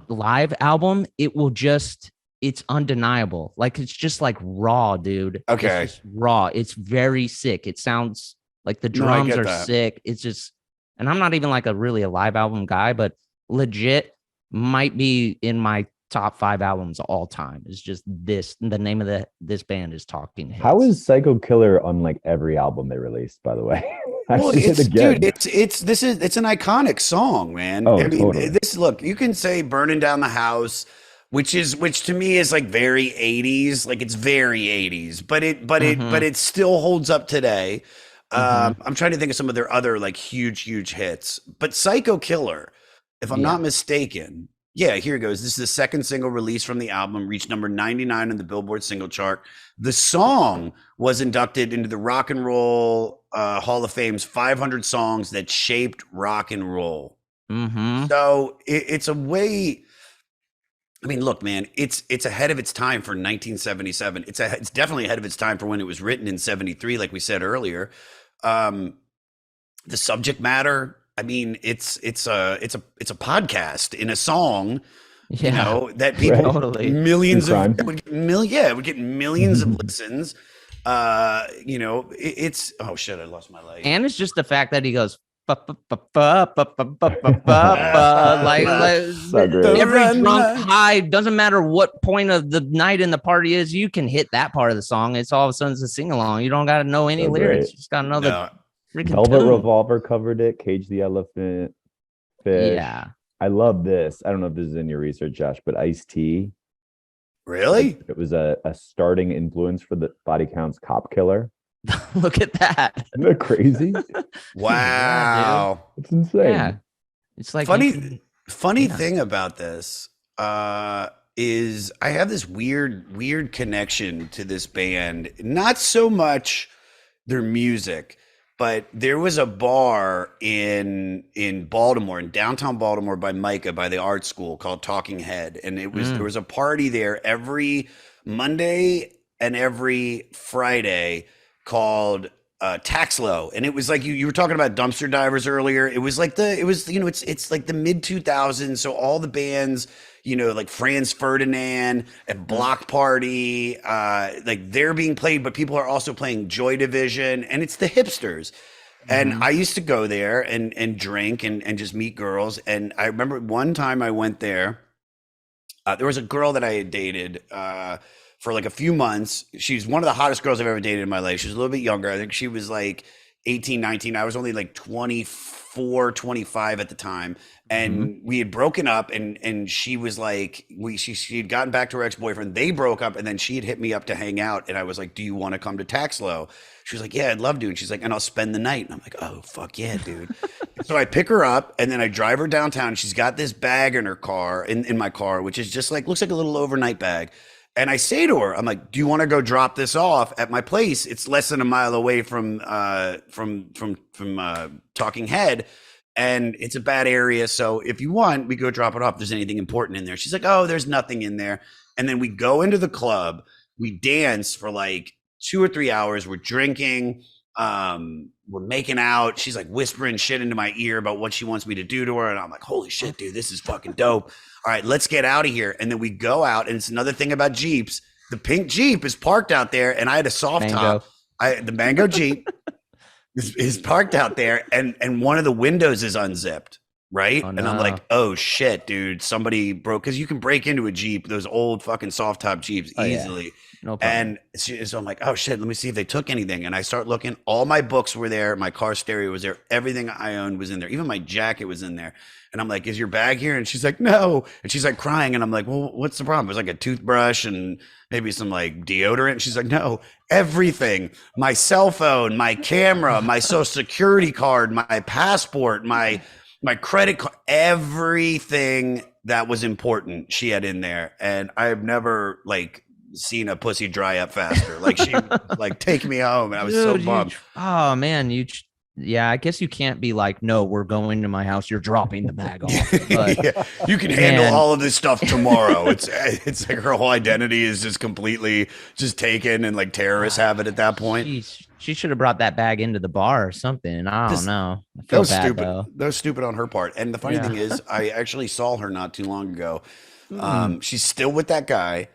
live album, it's undeniable. Like it's just like raw, dude. Okay. It's just raw. It's very sick. It sounds like the drums are sick. It's just, and I'm not even like a live album guy, but legit might be in my top 5 albums all time. It's just this. The name of this band is Talking Heads. How is Psycho Killer on like every album they released, by the way? Well, it's an iconic song, man. Oh, totally. Look, you can say Burning Down the House, which to me is like very 80s, like it's very 80s, but it still holds up today. I'm trying to think of some of their other like huge hits, but Psycho Killer, if I'm not mistaken, here it goes. This is the second single released from the album, reached number 99 on the Billboard single chart. The song was inducted into the Rock and Roll Hall of Fame's 500 songs that shaped rock and roll. So it's a way. I mean, look, man, it's ahead of its time for 1977. It's definitely ahead of its time for when it was written in 73, like we said earlier. The subject matter, I mean, it's a podcast in a song, that people millions of would get millions of listens. It's oh shit, I lost my light. And it's just the fact that he goes like every drunk high, doesn't matter what point of the night in the party is, you can hit that part of the song. It's all of a sudden it's a sing along. You don't got to know any lyrics. You just got to know the freaking Velvet tune. Revolver covered it. Cage the Elephant, Fish. Yeah, I love this. I don't know if this is in your research, Josh, but Ice-T. Really? It was a starting influence for the Body Count's Cop Killer. Look at that. Isn't that crazy? Wow. It's insane. Yeah. It's like funny thing about this is I have this weird connection to this band. Not so much their music, but there was a bar in Baltimore, in downtown Baltimore by Micah, by the art school, called Talking Head. And there was a party there every Monday and every Friday called Taxlow. And it was like you were talking about dumpster divers earlier. It was like it's like the mid 2000s. So all the bands, like Franz Ferdinand and Block Party, like they're being played, but people are also playing Joy Division, and it's the hipsters. And I used to go there and drink and just meet girls. And I remember one time I went there, there was a girl that I had dated, for like a few months. She's one of the hottest girls I've ever dated in my life. She was a little bit younger. I think she was like 18, 19. I was only like 24, 25 at the time. And we had broken up, and she was like, she had gotten back to her ex-boyfriend. They broke up, and then she had hit me up to hang out. And I was like, do you want to come to Taxlow? She was like, yeah, I'd love to. And she's like, and I'll spend the night. And I'm like, oh, fuck yeah, dude. So I pick her up, and then I drive her downtown. She's got this bag in her car, in my car, which is just like, looks like a little overnight bag. And I say to her, I'm like, do you want to go drop this off at my place? It's less than a mile away from Talking Head. And it's a bad area. So if you want, we go drop it off. If there's anything important in there. She's like, oh, there's nothing in there. And then we go into the club. We dance for like 2 or 3 hours. We're drinking. We're making out. She's like whispering shit into my ear about what she wants me to do to her. And I'm like, holy shit, dude, this is fucking dope. All right, let's get out of here. And then we go out. And it's another thing about Jeeps. The pink Jeep is parked out there. And I had a soft top. The Mango Jeep is parked out there. And one of the windows is unzipped. right? Oh And I'm no. like, oh shit, dude, somebody broke, because you can break into a Jeep, those old fucking soft top Jeeps, Oh, yeah. easily. No problem. And so I'm like, oh shit, let me see if they took anything. And I start looking, all my books were there, my car stereo was there, everything I owned was in there, even my jacket was in there. And I'm like, is your bag here? And she's like, no. And she's like crying. And I'm like, well, what's the problem? It was like a toothbrush and maybe some like deodorant. And she's like, no, everything, my cell phone, my camera, my social security card, my passport, my credit card, everything that was important she had in there. And I've never like seen a pussy dry up faster. Like she like take me home, and I was so bummed. Oh man, yeah, I guess you can't be like, no, we're going to my house. You're dropping the bag off. But Yeah, you can handle man. all of this stuff tomorrow. It's like her whole identity is just completely just taken, and like terrorists have it at that point. She should have brought that bag into the bar or something. I don't know. I That feel was bad stupid. though. That was stupid on her part. And the funny Yeah. thing is, I actually saw her not too long ago. She's still with that guy.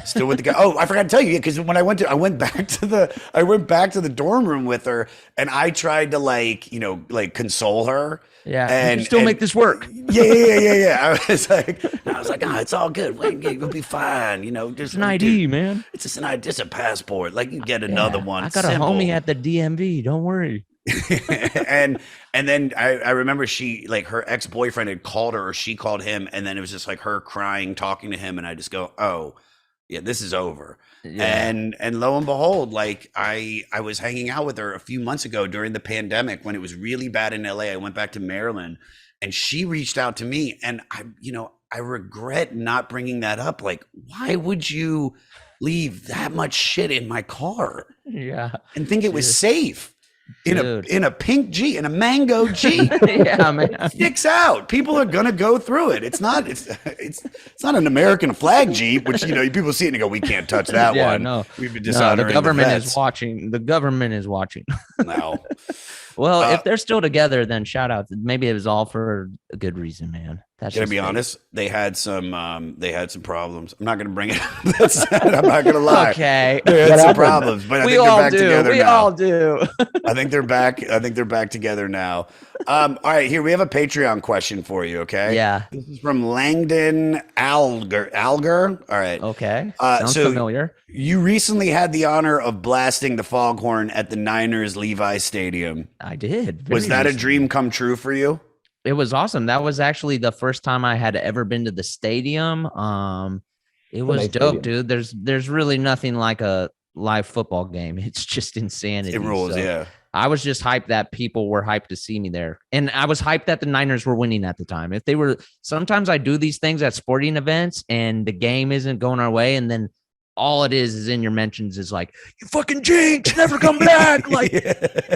Still with the guy. Oh, I forgot to tell you, because when I went back to the dorm room with her, and I tried to like console her. Yeah, and still make this work. Yeah. I was like, oh, it's all good. We'll be fine. There's It's an ID, man. It's just an ID, just a passport. Like you get another one. I got Simple. a homie at the DMV. Don't worry. and then I remember she, like, her ex-boyfriend had called her, or she called him, and then it was just like her crying, talking to him, and I just go, oh yeah, this is over. Yeah. And lo and behold, like I was hanging out with her a few months ago during the pandemic when it was really bad in LA. I went back to Maryland, and she reached out to me, and I regret not bringing that up. Like, why would you leave that much shit in my car? Yeah. And think it was safe? In a pink Jeep, in a mango Jeep. Yeah, man. Sticks out. People are gonna go through it. It's not an American flag Jeep, which people see it and go, we can't touch that Yeah, one. no. We've been No, dishonoring the government vets. is watching. The government is watching. No. Well, if they're still together, then shout out. Maybe it was all for a good reason, man. That's Gonna just be fake. honest, they had some problems. I'm not gonna bring it up. I'm not gonna lie. Okay. They had What some happened? problems, but I We think they're all back do. together We now. all do. I think they're back together now. All right, here we have a Patreon question for you, okay? Yeah. This is from Langdon Alger. All right. Okay. Uh, Sounds so- familiar. You recently had the honor of blasting the foghorn at the Niners Levi Stadium. I did. Was Very that a recently. dream come true for you? It was awesome. That was actually the first time I had ever been to the stadium. It was nice dope, stadium. dude. There's really nothing like a live football game. It's just insanity. It rules, So yeah. I was just hyped that people were hyped to see me there. And I was hyped that the Niners were winning at the time. If they were, sometimes I do these things at sporting events and the game isn't going our way. And then all it is in your mentions is like, you fucking jinx, never come back. Like,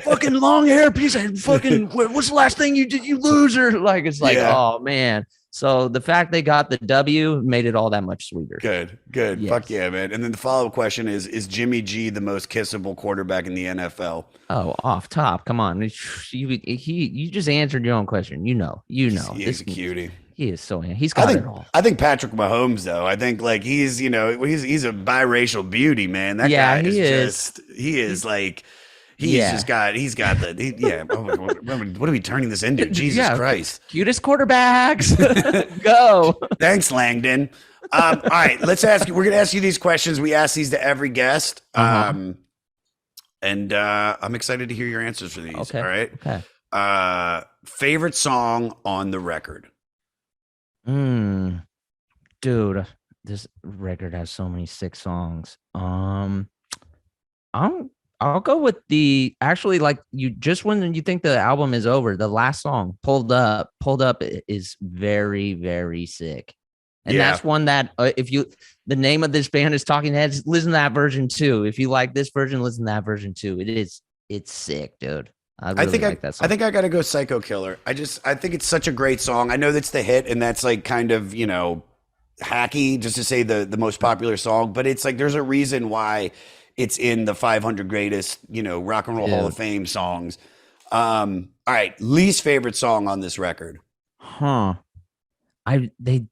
fucking long hair piece of fucking, what's the last thing you did, you loser? Like, it's like, Yeah. oh man. So the fact they got the W made it all that much sweeter. Good. Yes. Fuck yeah, man. And then the follow-up question is Jimmy G the most kissable quarterback in the NFL? Oh, off top. Come on. You just answered your own question. You know. He is This- a cutie. He is so, he's got it all. I think Patrick Mahomes, though. I think like he's a biracial beauty, man. That Yeah, guy he is Yeah. he's got yeah. What are we turning this into? Jesus Yeah. Christ. Cutest quarterbacks. Go. Thanks, Langdon. All right, let's ask you. We're gonna ask you these questions. We ask these to every guest. Uh-huh. And I'm excited to hear your answers for these. Okay. All right. Okay. Favorite song on the record? Dude, this record has so many sick songs. I'll go with like you just when you think the album is over, the last song, Pulled Up is very, very sick. And Yeah. that's one that the name of this band is Talking Heads, listen to that version too. If you like this version, listen to that version too. It's sick, dude. I really like that song. I think I gotta go Psycho Killer. I think it's such a great song. I know that's the hit, and that's like kind of hacky just to say the most popular song, but it's like there's a reason why it's in the 500 greatest Rock and Roll Hall of Fame songs. All right, least favorite song on this record? They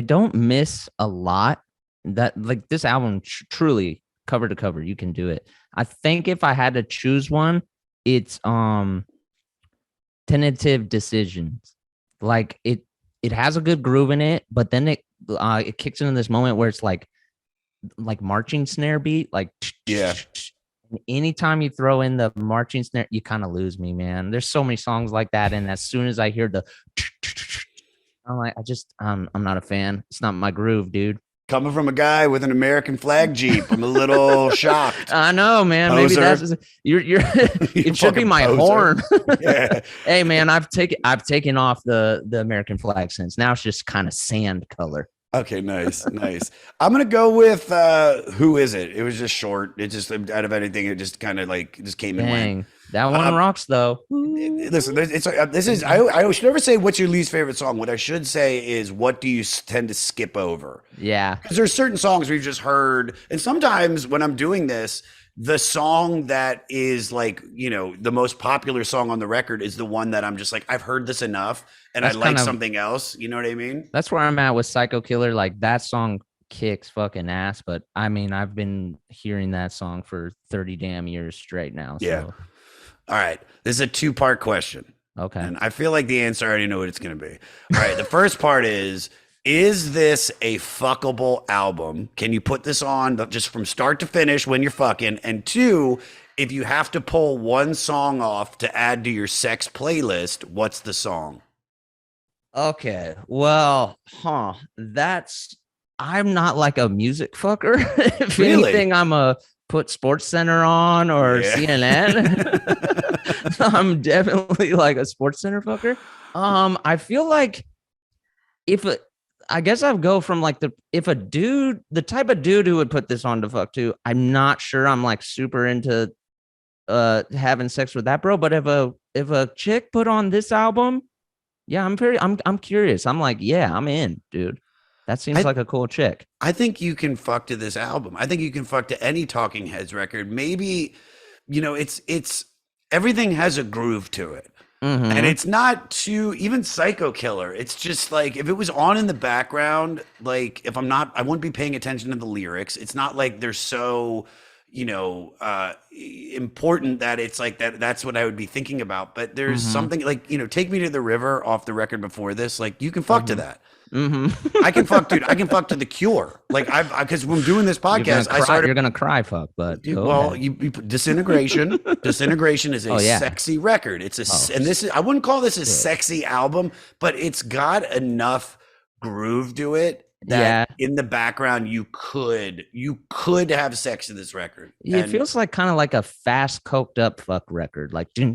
don't miss a lot. That like this album truly cover to cover, you can do it. I think if I had to choose one, it's Tentative Decisions. like it has a good groove in it, but then it kicks into this moment where it's like marching snare beat, like Yeah. anytime you throw in the marching snare, you kind of lose me, man. There's so many songs like that, and as soon as I hear the I'm like, I'm not a fan. It's not my groove, dude. Coming from a guy with an American flag Jeep, I'm a little shocked. I know, man. Poser. Maybe that's you're it should be my poser. horn. Yeah. Hey man, I've taken off the American flag since. Now it's just kind of sand color. Okay, nice. I'm gonna go with who is it? It was just short. It just out of anything, it just kind of like just came and went. Dang, that one rocks though. Listen, I should never say what's your least favorite song. What I should say is what do you tend to skip over? Yeah, because there's certain songs we've just heard, and sometimes when I'm doing this, the song that is like, the most popular song on the record is the one that I'm just like, I've heard this enough and I like something else. You know what I mean? That's where I'm at with Psycho Killer. Like that song kicks fucking ass, but I mean, I've been hearing that song for 30 damn years straight now. So. Yeah. All right. This is a 2-part question. Okay. And I feel like the answer, I already know what it's going to be. All right. The first part is this a fuckable album? Can you put this on just from start to finish when you're fucking? And 2, if you have to pull one song off to add to your sex playlist, what's the song? Okay. Well, I'm not like a music fucker. If Really? anything, I'm a put Sports Center on or CNN. I'm definitely like a Sports Center fucker. I feel like I guess I'd go from like the type of dude who would put this on to fuck to, I'm not sure I'm like super into having sex with that bro. But if a chick put on this album, yeah, I'm curious. I'm like, yeah, I'm in, dude. That seems like a cool chick. I think you can fuck to this album. I think you can fuck to any Talking Heads record. Maybe, it's everything has a groove to it. Mm-hmm. And it's not too, even Psycho Killer. It's just like, if it was on in the background, like if I wouldn't be paying attention to the lyrics. It's not like they're so, important that it's like that's what I would be thinking about. But there's something like, Take Me to the River off the record before this, like you can fuck to that. Mm-hmm. I can fuck to The Cure. Like because when I'm doing this podcast, you're gonna cry fuck, but Disintegration. Disintegration is a sexy record. It's and this is, I wouldn't call this a sexy album, but it's got enough groove to it that in the background you could have sex to this record. Yeah, it feels like kind of like a fast coked up fuck record, like yeah,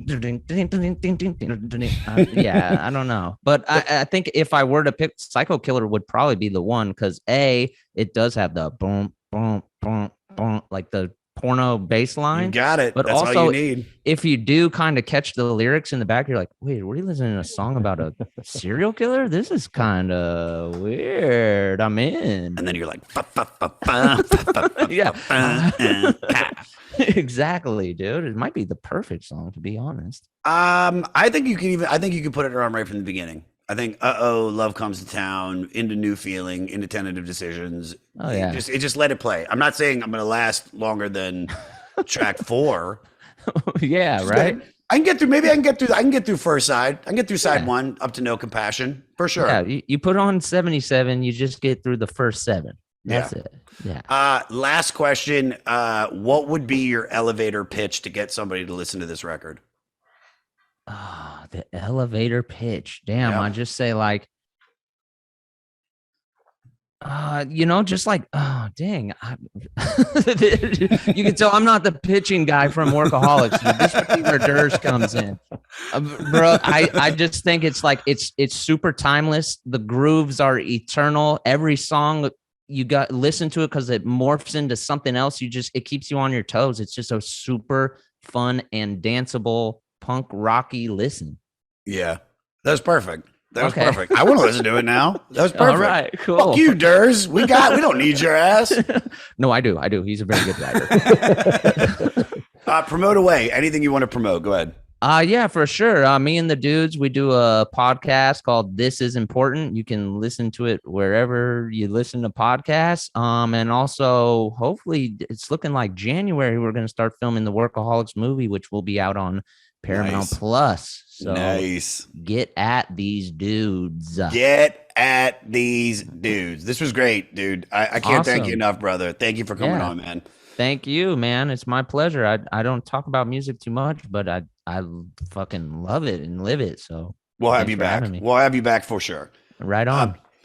I don't know, but I think if I were to pick, Psycho Killer would probably be the one, because it does have the boom boom boom boom, like the porno bass line. You got it. But that's also, all you need. If you do kind of catch the lyrics in the back, you're like, wait, were you listening to a song about a serial killer? This is kind of weird. I'm in. And then you're like, yeah. Exactly, dude. It might be the perfect song, to be honest. I think you can put it on right from the beginning. I think Love Comes to Town, Into New Feeling, Into Tentative Decisions. Oh yeah. Just let it play. I'm not saying I'm gonna last longer than track 4. Yeah, right. I can get through first side. I can get through side 1 up to No Compassion for sure. Yeah, you put on 77, you just get through the first 7. That's it. Yeah. Last question. What would be your elevator pitch to get somebody to listen to this record? The elevator pitch. Damn, I just say like, just like, oh dang, you can tell I'm not the pitching guy from Workaholics. This is where Durs comes in, bro. I just think it's like it's super timeless. The grooves are eternal. Every song you got listen to it because it morphs into something else. It keeps you on your toes. It's just a super fun and danceable punk rocky listen. Yeah, that was perfect. That was perfect. I want to listen to it now. That was perfect. All right, cool. Fuck you, Durs. We don't need your ass. No, I do. He's a very good writer. Promote away. Anything you want to promote, go ahead. Yeah, for sure. Me and the dudes, we do a podcast called This Is Important. You can listen to it wherever you listen to podcasts. And also, hopefully, it's looking like January, we're going to start filming the Workaholics movie, which will be out on Paramount Nice. Plus. So Nice. get at these dudes. Get at these dudes. This was great, dude. I can't thank you Awesome. enough, brother. Thank you for coming Yeah. on, man. Thank you, man. It's my pleasure. I don't talk about music too much, but I fucking love it and live it. So We'll have thanks you for having back. me. We'll have you back for sure. Right on.